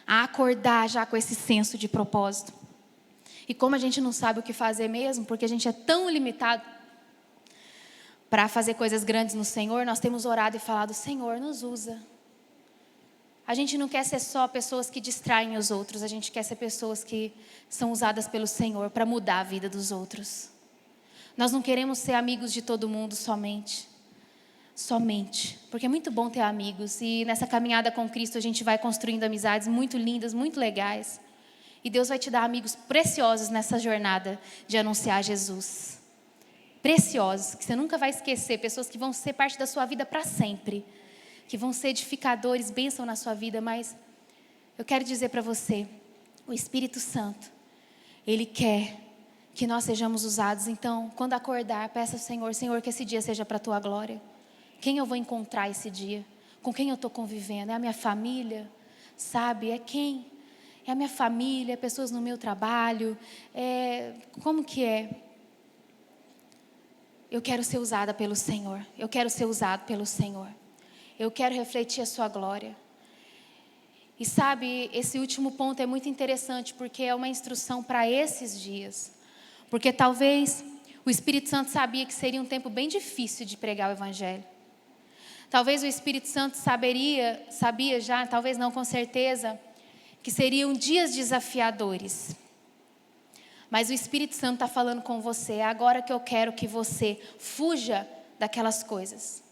a acordar já com esse senso de propósito. E como a gente não sabe o que fazer mesmo, porque a gente é tão limitado para fazer coisas grandes no Senhor, nós temos orado e falado, Senhor, nos usa. A gente não quer ser só pessoas que distraem os outros, a gente quer ser pessoas que são usadas pelo Senhor para mudar a vida dos outros. Nós não queremos ser amigos de todo mundo somente. Porque é muito bom ter amigos e nessa caminhada com Cristo a gente vai construindo amizades muito lindas, muito legais. E Deus vai te dar amigos preciosos nessa jornada de anunciar Jesus. Preciosos, que você nunca vai esquecer, pessoas que vão ser parte da sua vida para sempre. Que vão ser edificadores, bênção na sua vida, mas eu quero dizer para você, o Espírito Santo, Ele quer que nós sejamos usados. Então, quando acordar, peça ao Senhor, Senhor, que esse dia seja para a tua glória. Quem eu vou encontrar esse dia? Com quem eu estou convivendo? É a minha família? Sabe? É quem? É a minha família, pessoas no meu trabalho. Como que é? Eu quero ser usada pelo Senhor. Eu quero ser usado pelo Senhor. Eu quero refletir a sua glória. E sabe, esse último ponto é muito interessante, porque é uma instrução para esses dias. Porque talvez o Espírito Santo sabia que seria um tempo bem difícil de pregar o Evangelho. Talvez o Espírito Santo sabia já, talvez não com certeza, que seriam dias desafiadores. Mas o Espírito Santo está falando com você, é agora que eu quero que você fuja daquelas coisas.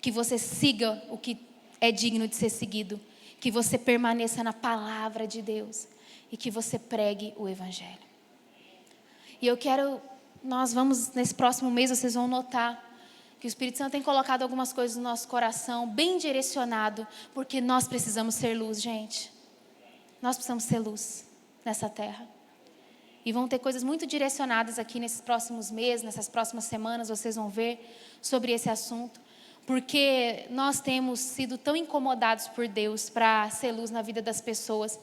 Que você siga o que é digno de ser seguido. Que você permaneça na palavra de Deus. E que você pregue o Evangelho. E eu quero, nesse próximo mês, vocês vão notar que o Espírito Santo tem colocado algumas coisas no nosso coração, bem direcionado, porque nós precisamos ser luz, gente. Nós precisamos ser luz nessa terra. E vão ter coisas muito direcionadas aqui nesses próximos meses, nessas próximas semanas, vocês vão ver sobre esse assunto. Porque nós temos sido tão incomodados por Deus para ser luz na vida das pessoas.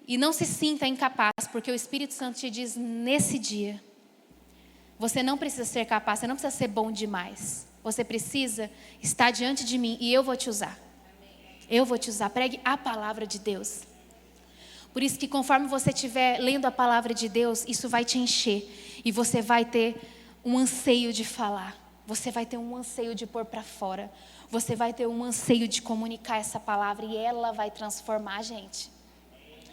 E não se sinta incapaz, porque o Espírito Santo te diz nesse dia, você não precisa ser capaz, você não precisa ser bom demais. Você precisa estar diante de mim e eu vou te usar. Eu vou te usar, pregue a palavra de Deus. Por isso que conforme você estiver lendo a palavra de Deus, isso vai te encher. E você vai ter um anseio de falar. Você vai ter um anseio de pôr para fora. Você vai ter um anseio de comunicar essa palavra e ela vai transformar a gente.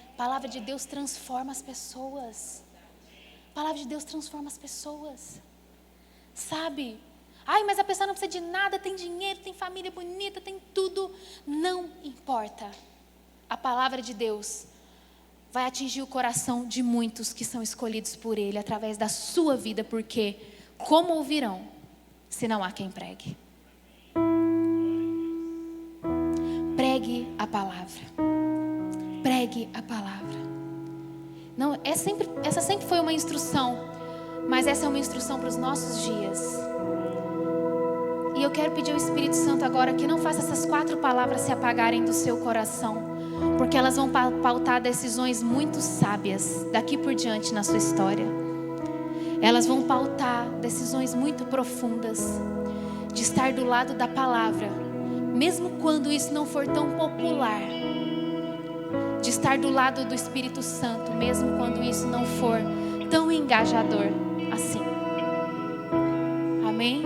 A palavra de Deus transforma as pessoas. A palavra de Deus transforma as pessoas. Sabe? Ai, mas a pessoa não precisa de nada, tem dinheiro, tem família bonita, tem tudo. Não importa. A palavra de Deus vai atingir o coração de muitos que são escolhidos por Ele através da sua vida, porque como ouvirão se não há quem pregue? Pregue a palavra. Pregue a palavra. Não, essa sempre foi uma instrução, mas essa é uma instrução para os nossos dias. E eu quero pedir ao Espírito Santo agora que não faça essas 4 palavras se apagarem do seu coração, porque elas vão pautar decisões muito sábias daqui por diante na sua história. Elas vão pautar decisões muito profundas de estar do lado da palavra, mesmo quando isso não for tão popular. De estar do lado do Espírito Santo, mesmo quando isso não for tão engajador assim. Amém?